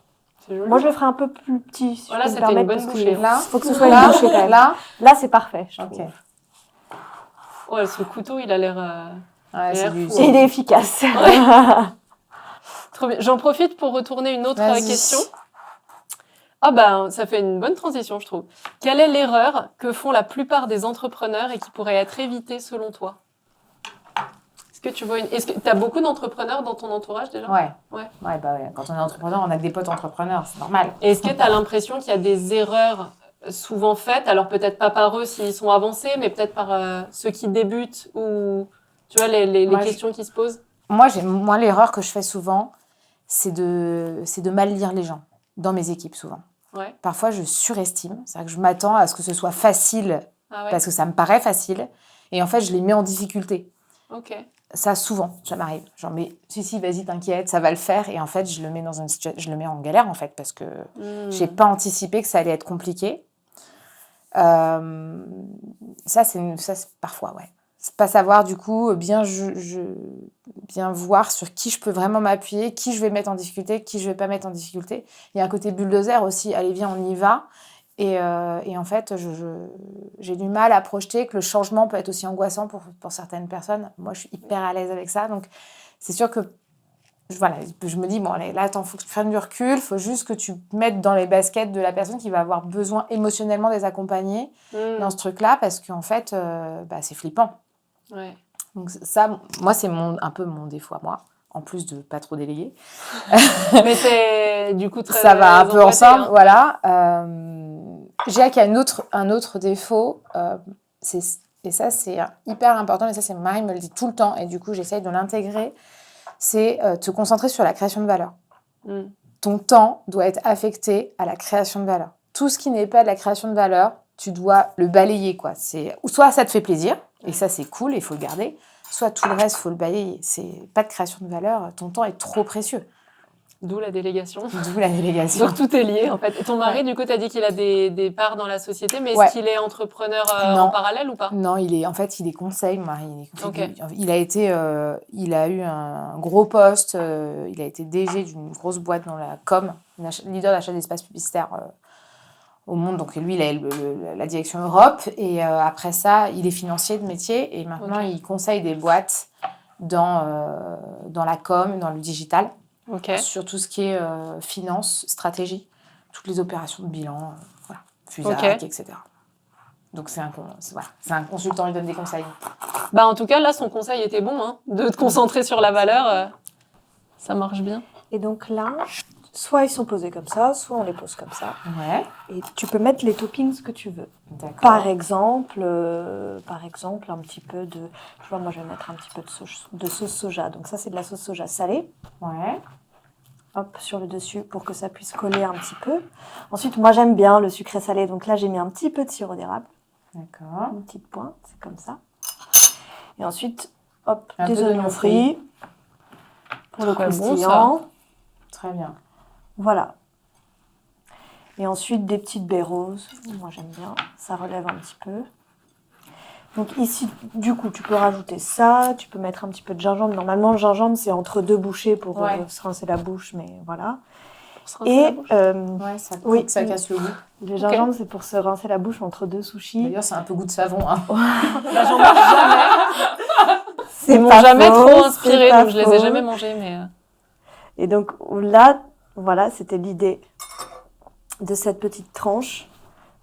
C'est joli. Moi, je le ferai un peu plus petit, si Voilà, je peux me c'était une permettre, bonne parce bouchée. qu'il Là. faut que ce soit Là. une bouchée quand même. Là. Là, c'est parfait, je Ok. trouve. Ouais, ce couteau, il a l'air Ouais, c'est du- fou. Et il est efficace. trop bien. J'en profite pour retourner une autre Vas-y. question. Ah ben, ça fait une bonne transition, je trouve. Quelle est l'erreur que font la plupart des entrepreneurs et qui pourrait être évitée selon toi? Est-ce que tu vois Est-ce que tu as beaucoup d'entrepreneurs dans ton entourage déjà? Ouais. Ouais. Ouais, bah ouais. Quand on est entrepreneur, on a que des potes entrepreneurs, c'est normal. Et est-ce que tu as l'impression qu'il y a des erreurs souvent faites, alors peut-être pas par eux s'ils sont avancés, mais peut-être par ceux qui débutent ou tu vois les Moi, questions qui se posent? Moi, l'erreur que je fais souvent, c'est de mal lire les gens, dans mes équipes souvent. Ouais. Parfois, je surestime. C'est-à-dire que je m'attends à ce que ce soit facile Ah ouais. parce que ça me paraît facile. Et en fait, je les mets en difficulté. Ok. Ça, souvent, ça m'arrive. Genre, mais si, vas-y, t'inquiète, ça va le faire. Et en fait, je le mets je le mets en galère, en fait, parce que j'ai pas anticipé que ça allait être compliqué. Ça, c'est parfois, ouais. C'est pas savoir, du coup, bien voir sur qui je peux vraiment m'appuyer, qui je vais mettre en difficulté, qui je vais pas mettre en difficulté. Il y a un côté bulldozer aussi. Allez, viens, on y va. Et en fait, j'ai du mal à projeter que le changement peut être aussi angoissant pour certaines personnes. Moi, je suis hyper à l'aise avec ça. Donc, c'est sûr que voilà, je me dis, bon, allez, là, attends, il faut que tu prennes du recul. Il faut juste que tu te mettes dans les baskets de la personne qui va avoir besoin émotionnellement d'être accompagnée dans ce truc-là parce qu'en fait, c'est flippant. Ouais. Donc, ça, moi, c'est un peu mon défaut à moi. En plus de pas trop déléguer. Mais c'est du coup très ça va un peu ensemble, hein. voilà. Je dirais qu'il y a un autre défaut, et ça c'est hyper important, mais ça c'est Marie me le dit tout le temps, et du coup j'essaye de l'intégrer, c'est te concentrer sur la création de valeur. Ton temps doit être affecté à la création de valeur. Tout ce qui n'est pas de la création de valeur, tu dois le balayer, quoi. Soit ça te fait plaisir, et ça c'est cool, il faut le garder, soit tout le reste, il faut le balayer. C'est pas de création de valeur, ton temps est trop précieux. D'où la délégation. D'où la délégation. Donc tout est lié en fait. Et ton mari, du coup, t'as dit qu'il a des parts dans la société, mais est-ce qu'il est entrepreneur en parallèle ou pas? Non, il est conseil, Marie. Okay. Il a eu un gros poste, il a été DG d'une grosse boîte dans la com, leader d'achat d'espace publicitaire au monde. Donc lui, il a la direction Europe. Et après ça, il est financier de métier. Et maintenant, il conseille des boîtes dans la com, dans le digital. Sur tout ce qui est finance, stratégie, toutes les opérations de bilan, FUSAC, etc. Donc c'est un consultant, il donne des conseils. En tout cas, là, son conseil était bon, hein, de te concentrer sur la valeur. Ça marche bien. Et donc là, soit ils sont posés comme ça, soit on les pose comme ça. Ouais. Et tu peux mettre les toppings que tu veux. D'accord. Par exemple, un petit peu de... Je vois, moi, je vais mettre un petit peu de sauce soja. Donc ça, c'est de la sauce soja salée. Ouais. Hop, sur le dessus pour que ça puisse coller un petit peu. Ensuite, moi, j'aime bien le sucré salé. Donc là, j'ai mis un petit peu de sirop d'érable. D'accord. Une petite pointe, c'est comme ça. Et ensuite, hop, un des oignons frits. Pour le croustillant. Très bien. Voilà. Et ensuite, des petites baies roses. Moi, j'aime bien. Ça relève un petit peu. Donc ici, du coup, tu peux rajouter ça. Tu peux mettre un petit peu de gingembre. Normalement, le gingembre, c'est entre 2 bouchées pour se rincer la bouche. Mais voilà. Et ça casse le goût. Le gingembre, c'est pour se rincer la bouche entre 2 sushis. D'ailleurs, c'est un peu goût de savon. Hein. Là, j'en mange jamais. Ils m'ont jamais trop inspiré, donc je les ai jamais mangés. Mais... Et donc là, voilà, c'était l'idée de cette petite tranche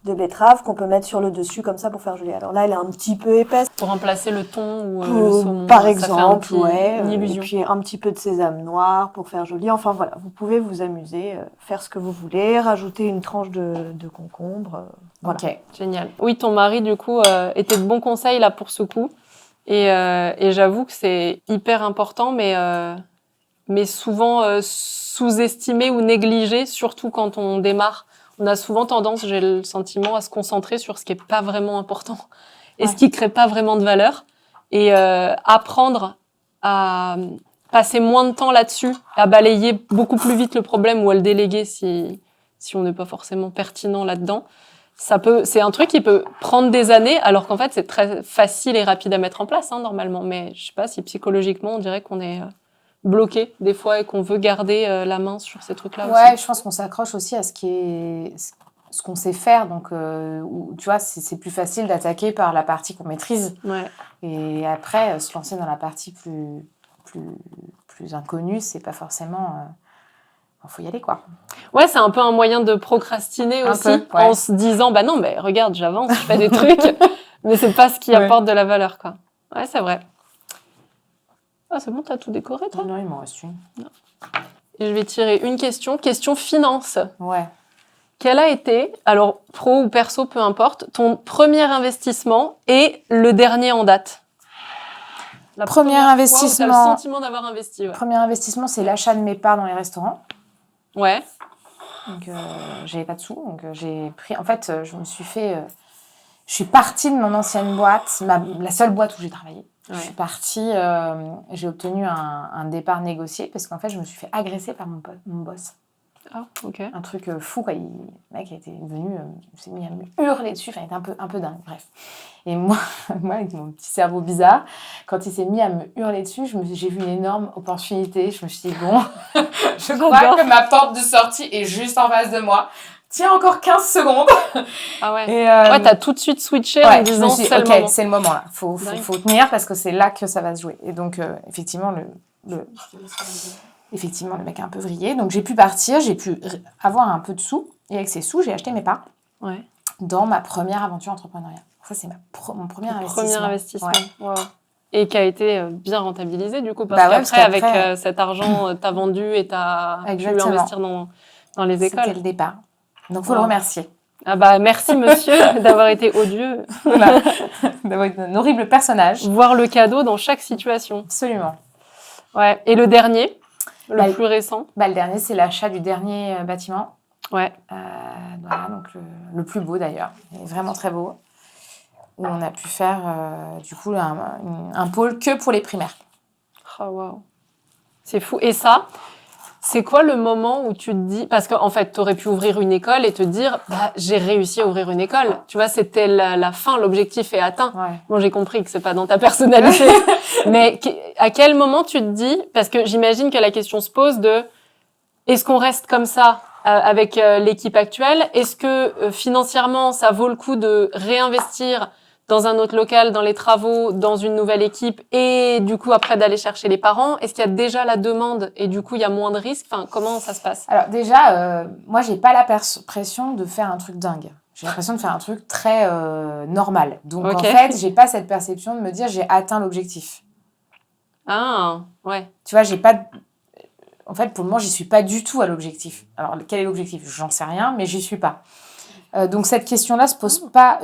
de betterave qu'on peut mettre sur le dessus comme ça pour faire geler. Alors là, elle est un petit peu épaisse. Pour remplacer le thon ou le saumon. Par exemple, une illusion. Et puis un petit peu de sésame noir pour faire joli. Enfin voilà, vous pouvez vous amuser, faire ce que vous voulez, rajouter une tranche de concombre. Voilà. Ok, génial. Oui, ton mari, du coup, était de bons conseils là pour ce coup. Et j'avoue que c'est hyper important, mais souvent sous-estimé ou négligé, surtout quand on démarre. On a souvent tendance, j'ai le sentiment, à se concentrer sur ce qui est pas vraiment important et ce qui crée pas vraiment de valeur. Et apprendre à passer moins de temps là-dessus, à balayer beaucoup plus vite le problème ou à le déléguer si on n'est pas forcément pertinent là-dedans. C'est un truc qui peut prendre des années, alors qu'en fait, c'est très facile et rapide à mettre en place, hein, normalement. Mais je sais pas si psychologiquement, on dirait qu'on est bloqué des fois et qu'on veut garder la main sur ces trucs-là aussi. Ouais, je pense qu'on s'accroche aussi à ce qu'on sait faire. Donc, tu vois, c'est plus facile d'attaquer par la partie qu'on maîtrise. Ouais. Et après, se lancer dans la partie plus inconnue, c'est pas forcément... faut y aller, quoi. Ouais, c'est un peu un moyen de procrastiner aussi, en se disant, non, mais regarde, j'avance, je fais des trucs, mais c'est pas ce qui apporte de la valeur, quoi. Ouais, c'est vrai. Ah, c'est bon, t'as tout décoré, toi? Non, il m'en reste une. Non. Et je vais tirer une question finance. Ouais. Quel a été, alors pro ou perso, peu importe, ton premier investissement et le dernier en date? La premier investissement. T'as le sentiment d'avoir investi. Ouais. Premier investissement, c'est l'achat de mes parts dans les restaurants. Ouais. Donc, j'avais pas de sous. Donc, j'ai pris... En fait, je suis partie de mon ancienne boîte, la seule boîte où j'ai travaillé. Ouais. Je suis partie, j'ai obtenu un départ négocié parce qu'en fait, je me suis fait agresser par mon boss. Ah, ok. Un truc fou, quoi. Le mec était venu, il s'est mis à me hurler dessus, enfin, il était un peu dingue, bref. Et moi, avec mon petit cerveau bizarre, quand il s'est mis à me hurler dessus, j'ai vu une énorme opportunité. Je me suis dit, bon, je crois que ma porte de sortie est juste en face de moi. Tiens, encore 15 secondes. Ah ouais. Et, Ouais, t'as tout de suite switché en disant c'est le moment. C'est le moment, là. Faut tenir parce que c'est là que ça va se jouer. Et donc, effectivement, Effectivement, le mec a un peu vrillé. Donc, j'ai pu partir, j'ai pu avoir un peu de sous. Et avec ces sous, j'ai acheté mes parts dans ma première aventure entrepreneuriale. Ça, c'est mon premier investissement. Ouais. Wow. Et qui a été bien rentabilisé, du coup, parce qu'après, avec cet argent, t'as vendu et t'as pu investir dans les écoles. C'était le départ. Donc, il faut le remercier. Ah bah, merci, monsieur, d'avoir été odieux. Voilà. D'avoir été un horrible personnage. Voir le cadeau dans chaque situation. Absolument. Ouais. Et le dernier le plus récent le dernier, c'est l'achat du dernier bâtiment. Ouais. Voilà, donc le plus beau d'ailleurs. Il est vraiment très beau. Où on a pu faire, du coup, un pôle que pour les primaires. Oh, waouh. C'est fou. Et ça, c'est quoi le moment où tu te dis... Parce qu'en fait, tu aurais pu ouvrir une école et te dire, j'ai réussi à ouvrir une école. Tu vois, c'était la fin, l'objectif est atteint. Ouais. Bon, j'ai compris que c'est pas dans ta personnalité. Mais à quel moment tu te dis... Parce que j'imagine que la question se pose de, est-ce qu'on reste comme ça avec l'équipe actuelle? Est-ce que financièrement, ça vaut le coup de réinvestir dans un autre local, dans les travaux, dans une nouvelle équipe, et du coup, après, d'aller chercher les parents? Est-ce qu'il y a déjà la demande, et du coup, il y a moins de risques? Enfin, comment ça se passe? Alors déjà, moi, j'ai pas la pression de faire un truc dingue. J'ai l'impression de faire un truc très normal. Donc, en fait, j'ai pas cette perception de me dire, j'ai atteint l'objectif. Ah, ouais. Tu vois, j'ai pas... En fait, pour le moment, j'y suis pas du tout à l'objectif. Alors, quel est l'objectif? J'en sais rien, mais j'y suis pas. Donc, cette question-là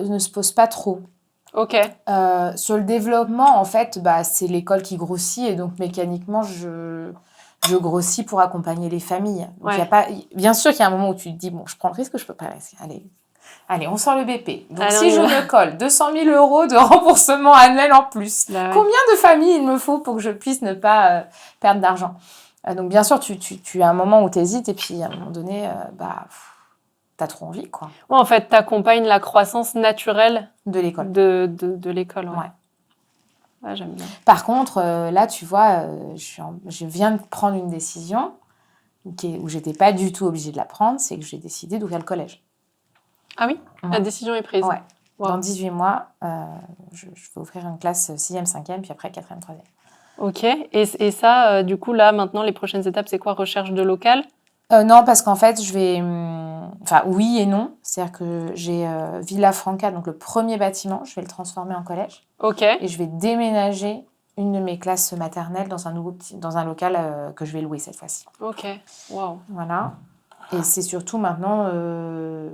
ne se pose pas trop. Ok. Sur le développement, en fait, c'est l'école qui grossit et donc mécaniquement, je grossis pour accompagner les familles. Donc, y a pas... Bien sûr qu'il y a un moment où tu te dis, bon, je prends le risque, je peux pas rester. Allez, on sort le BP. Donc, si je me colle 200 000 € de remboursement annuel en plus, combien de familles il me faut pour que je puisse ne pas perdre d'argent? Donc, bien sûr, tu as un moment où tu hésites et puis à un moment donné, t'as trop envie, quoi. Ouais, en fait, t'accompagnes la croissance naturelle de l'école. De l'école, ouais. Ouais, j'aime bien. Par contre, là, tu vois, je viens de prendre une décision où j'étais pas du tout obligée de la prendre, c'est que j'ai décidé d'ouvrir le collège. Ah oui? La décision est prise? Ouais. Wow. Dans 18 mois, je vais ouvrir une classe 6e, 5e, puis après 4e, 3e. Ok. Et ça, du coup, là, maintenant, les prochaines étapes, c'est quoi? Recherche de local? Non, parce qu'en fait, je vais... Enfin, oui et non. C'est-à-dire que j'ai Villa Franca, donc le premier bâtiment, je vais le transformer en collège. Ok. Et je vais déménager une de mes classes maternelles dans un local que je vais louer cette fois-ci. Ok. Wow. Voilà. Et c'est surtout maintenant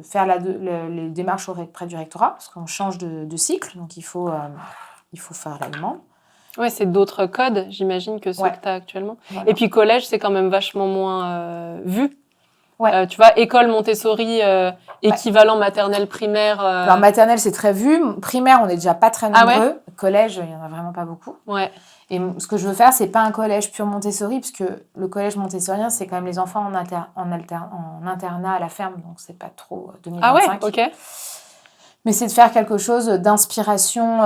faire les démarches auprès du rectorat, parce qu'on change de cycle, donc il faut faire la demande. Ouais, c'est d'autres codes, j'imagine, que ceux que tu as actuellement. Voilà. Et puis collège, c'est quand même vachement moins vu. Ouais. Tu vois, école Montessori, équivalent maternelle, primaire. Alors, maternelle, c'est très vu. Primaire, on n'est déjà pas très nombreux. Ah ouais. Collège, il n'y en a vraiment pas beaucoup. Ouais. Et ce que je veux faire, c'est pas un collège pur Montessori, puisque le collège montessorien, c'est quand même les enfants en internat à la ferme, donc c'est pas trop 2025. Ah ouais, ok. Mais c'est de faire quelque chose d'inspiration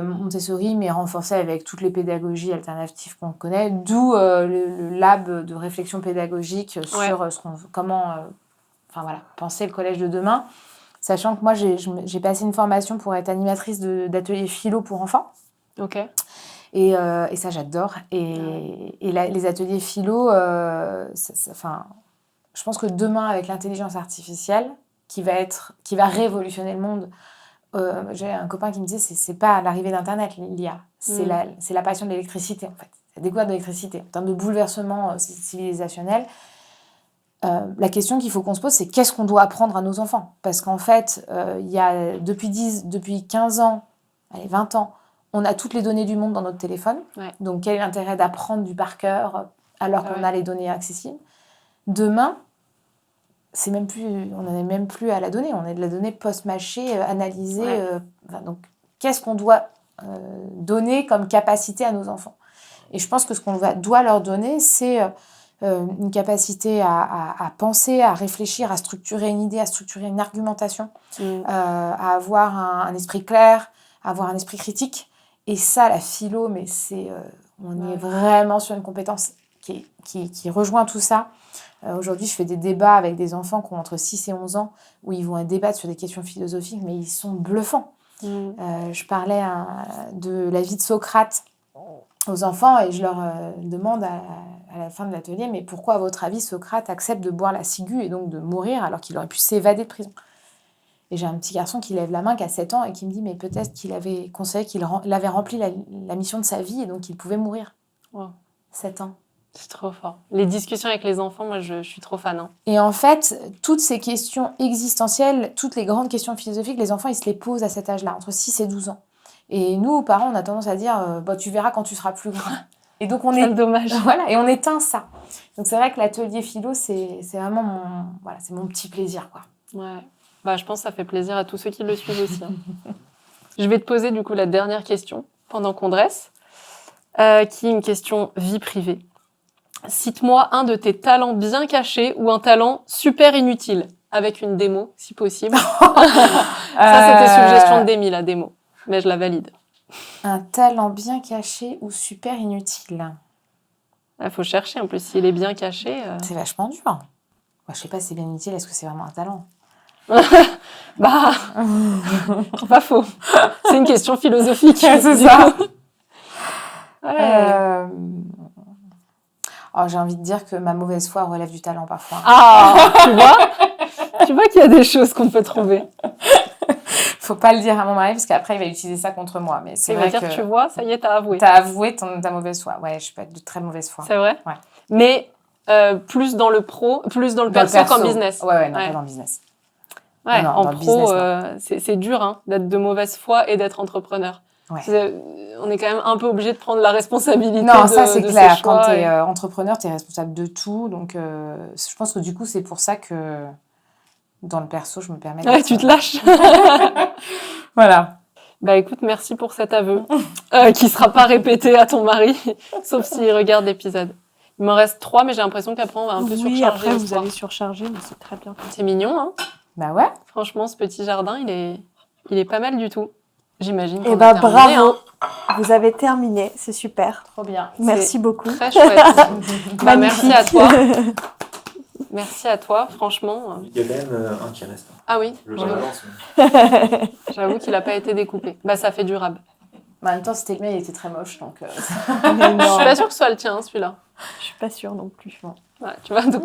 Montessori, mais renforcé avec toutes les pédagogies alternatives qu'on connaît, d'où le lab de réflexion pédagogique sur comment penser le collège de demain. Sachant que moi, j'ai passé une formation pour être animatrice d'ateliers philo pour enfants. Ok. Et ça, j'adore. Les ateliers philo, je pense que demain, avec l'intelligence artificielle, qui va révolutionner le monde. J'ai un copain qui me disait, c'est pas l'arrivée d'Internet, l'IA. C'est la passion de l'électricité, en fait. La découverte de l'électricité. En termes de bouleversement civilisationnel, la question qu'il faut qu'on se pose, c'est qu'est-ce qu'on doit apprendre à nos enfants? Parce qu'en fait, il y a depuis 15 ans, 20 ans, on a toutes les données du monde dans notre téléphone. Ouais. Donc, quel est l'intérêt d'apprendre du par cœur alors qu'on a les données accessibles? Demain, on n'en est même plus à la donnée. On est de la donnée post-mâchée, analysée. Ouais. Donc, qu'est-ce qu'on doit donner comme capacité à nos enfants? Et je pense que ce qu'on doit leur donner, c'est une capacité à penser, à réfléchir, à structurer une idée, à structurer une argumentation, à avoir un esprit clair, à avoir un esprit critique. Et ça, la philo, mais on est vraiment sur une compétence qui rejoint tout ça. Aujourd'hui, je fais des débats avec des enfants qui ont entre 6 et 11 ans, où ils vont débattre sur des questions philosophiques, mais ils sont bluffants. Je parlais de la vie de Socrate aux enfants et je leur demande à la fin de l'atelier, mais pourquoi, à votre avis, Socrate accepte de boire la ciguë et donc de mourir alors qu'il aurait pu s'évader de prison? Et j'ai un petit garçon qui lève la main, qui a 7 ans, et qui me dit, mais peut-être qu'il avait conseillé qu'il avait rempli la mission de sa vie et donc il pouvait mourir. Wow. 7 ans. C'est trop fort. Les discussions avec les enfants, moi, je suis trop fan. Hein. Et en fait, toutes ces questions existentielles, toutes les grandes questions philosophiques, les enfants, ils se les posent à cet âge-là, entre 6 et 12 ans. Et nous, parents, on a tendance à dire tu verras quand tu seras plus grand. Et donc, Quel dommage. Voilà, et on éteint ça. Donc, c'est vrai que l'atelier philo, c'est vraiment c'est mon petit plaisir, quoi. Ouais. Bah, je pense que ça fait plaisir à tous ceux qui le suivent aussi. Hein. Je vais te poser, du coup, la dernière question pendant qu'on dresse, qui est une question vie privée. Cite-moi un de tes talents bien cachés ou un talent super inutile, avec une démo, si possible. Ça, c'était suggestion d'Amy, la démo. Mais je la valide. Un talent bien caché ou super inutile? Il faut chercher, en plus, s'il est bien caché. C'est vachement dur. Moi, je sais pas si c'est bien inutile, est-ce que c'est vraiment un talent? Bah, pas faux. C'est une question philosophique. C'est ça. Ouais. Oh, j'ai envie de dire que ma mauvaise foi relève du talent parfois. Ah, tu vois qu'il y a des choses qu'on peut trouver. Faut pas le dire à mon mari parce qu'après il va utiliser ça contre moi. Mais c'est vrai que tu vois, ça y est, t'as avoué. T'as avoué ta mauvaise foi. Ouais, je suis pas de très mauvaise foi. C'est vrai. Ouais. Mais plus dans le pro, plus dans le perso qu'en business. Ouais, non, pas dans le business. Ouais, non, en dans le pro, business, c'est dur hein, d'être de mauvaise foi et d'être entrepreneur. Ouais. On est quand même un peu obligé de prendre la responsabilité. Non, ça c'est clair. Quand t'es entrepreneur, t'es responsable de tout. Donc, je pense que du coup, c'est pour ça que dans le perso, je me permets. Ouais, tu te lâches. Voilà. Bah écoute, merci pour cet aveu qui sera pas répété à ton mari, sauf s'il regarde l'épisode. Il m'en reste 3, mais j'ai l'impression qu'après on va un peu surcharger. Oui, après vous allez surcharger, mais c'est très bien. C'est mignon, hein. Bah ouais. Franchement, ce petit jardin, il est pas mal du tout. J'imagine. Eh bah bravo, vous avez terminé, c'est super. Trop bien. Merci beaucoup. Très chouette. Bah, merci à toi. Merci à toi, franchement. Il y a quand même un qui reste. Ah oui. Je l'avance. J'avoue qu'il n'a pas été découpé. Bah ça fait durable. En même temps, c'était le mien, il était très moche, donc. Je suis pas sûre que ce soit le tien, celui-là. Je suis pas sûre non plus. Bon. Ouais, tu vas me dire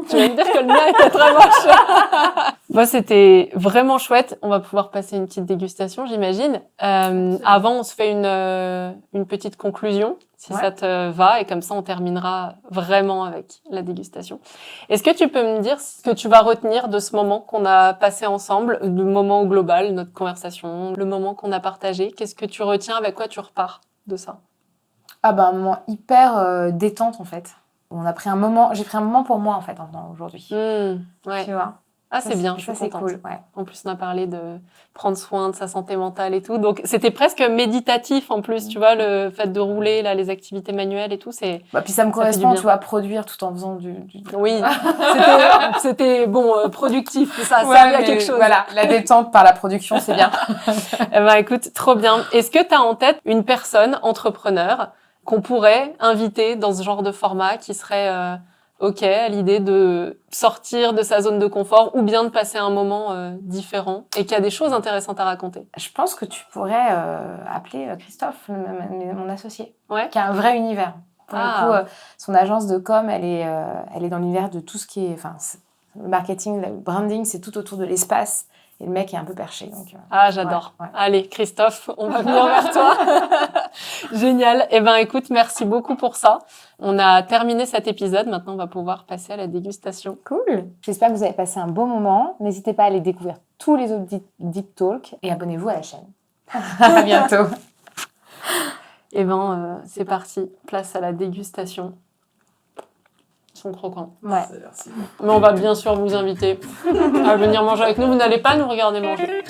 que le mien était très moche. Bon, c'était vraiment chouette. On va pouvoir passer une petite dégustation, j'imagine. Avant, on se fait une petite conclusion, si ça te va, et comme ça, on terminera vraiment avec la dégustation. Est-ce que tu peux me dire ce que tu vas retenir de ce moment qu'on a passé ensemble, le moment au global, notre conversation, le moment qu'on a partagé? Qu'est-ce que tu retiens? Avec quoi tu repars de ça? Ah bah, un moment hyper détente, en fait. J'ai pris un moment pour moi, en fait, aujourd'hui. Ouais. Tu vois? Ah, c'est bien, je suis c'est contente. cool, ouais. En plus, on a parlé de prendre soin de sa santé mentale et tout. Donc, c'était presque méditatif, en plus, tu vois, le fait de rouler, là, les activités manuelles et tout, c'est... Bah, puis ça me correspond, tu vois, produire tout en faisant du... Oui, c'était bon, productif, ça Ouais, servait à quelque chose. Voilà, la détente par la production, c'est bien. Eh ben, écoute, trop bien. Est-ce que tu as en tête une personne entrepreneur qu'on pourrait inviter dans ce genre de format qui serait OK à l'idée de sortir de sa zone de confort ou bien de passer un moment différent et qui a des choses intéressantes à raconter? Je pense que tu pourrais appeler Christophe, mon associé, Ouais. qui a un vrai univers. Pour le coup, son agence de com, elle est dans l'univers de tout ce qui est... Enfin, le marketing, le branding, c'est tout autour de l'espace. Et le mec est un peu perché. Donc, j'adore. Ouais. Allez, Christophe, on va venir vers toi. Génial. Eh ben, écoute, merci beaucoup pour ça. On a terminé cet épisode. Maintenant, on va pouvoir passer à la dégustation. Cool. J'espère que vous avez passé un beau moment. N'hésitez pas à aller découvrir tous les autres Deep Talk et abonnez-vous à la chaîne. À bientôt. Eh ben, c'est parti. Place à la dégustation. Ils sont croquants. Ouais. Ça a l'air si bon. Mais on va bien sûr vous inviter à venir manger avec nous. Vous n'allez pas nous regarder manger.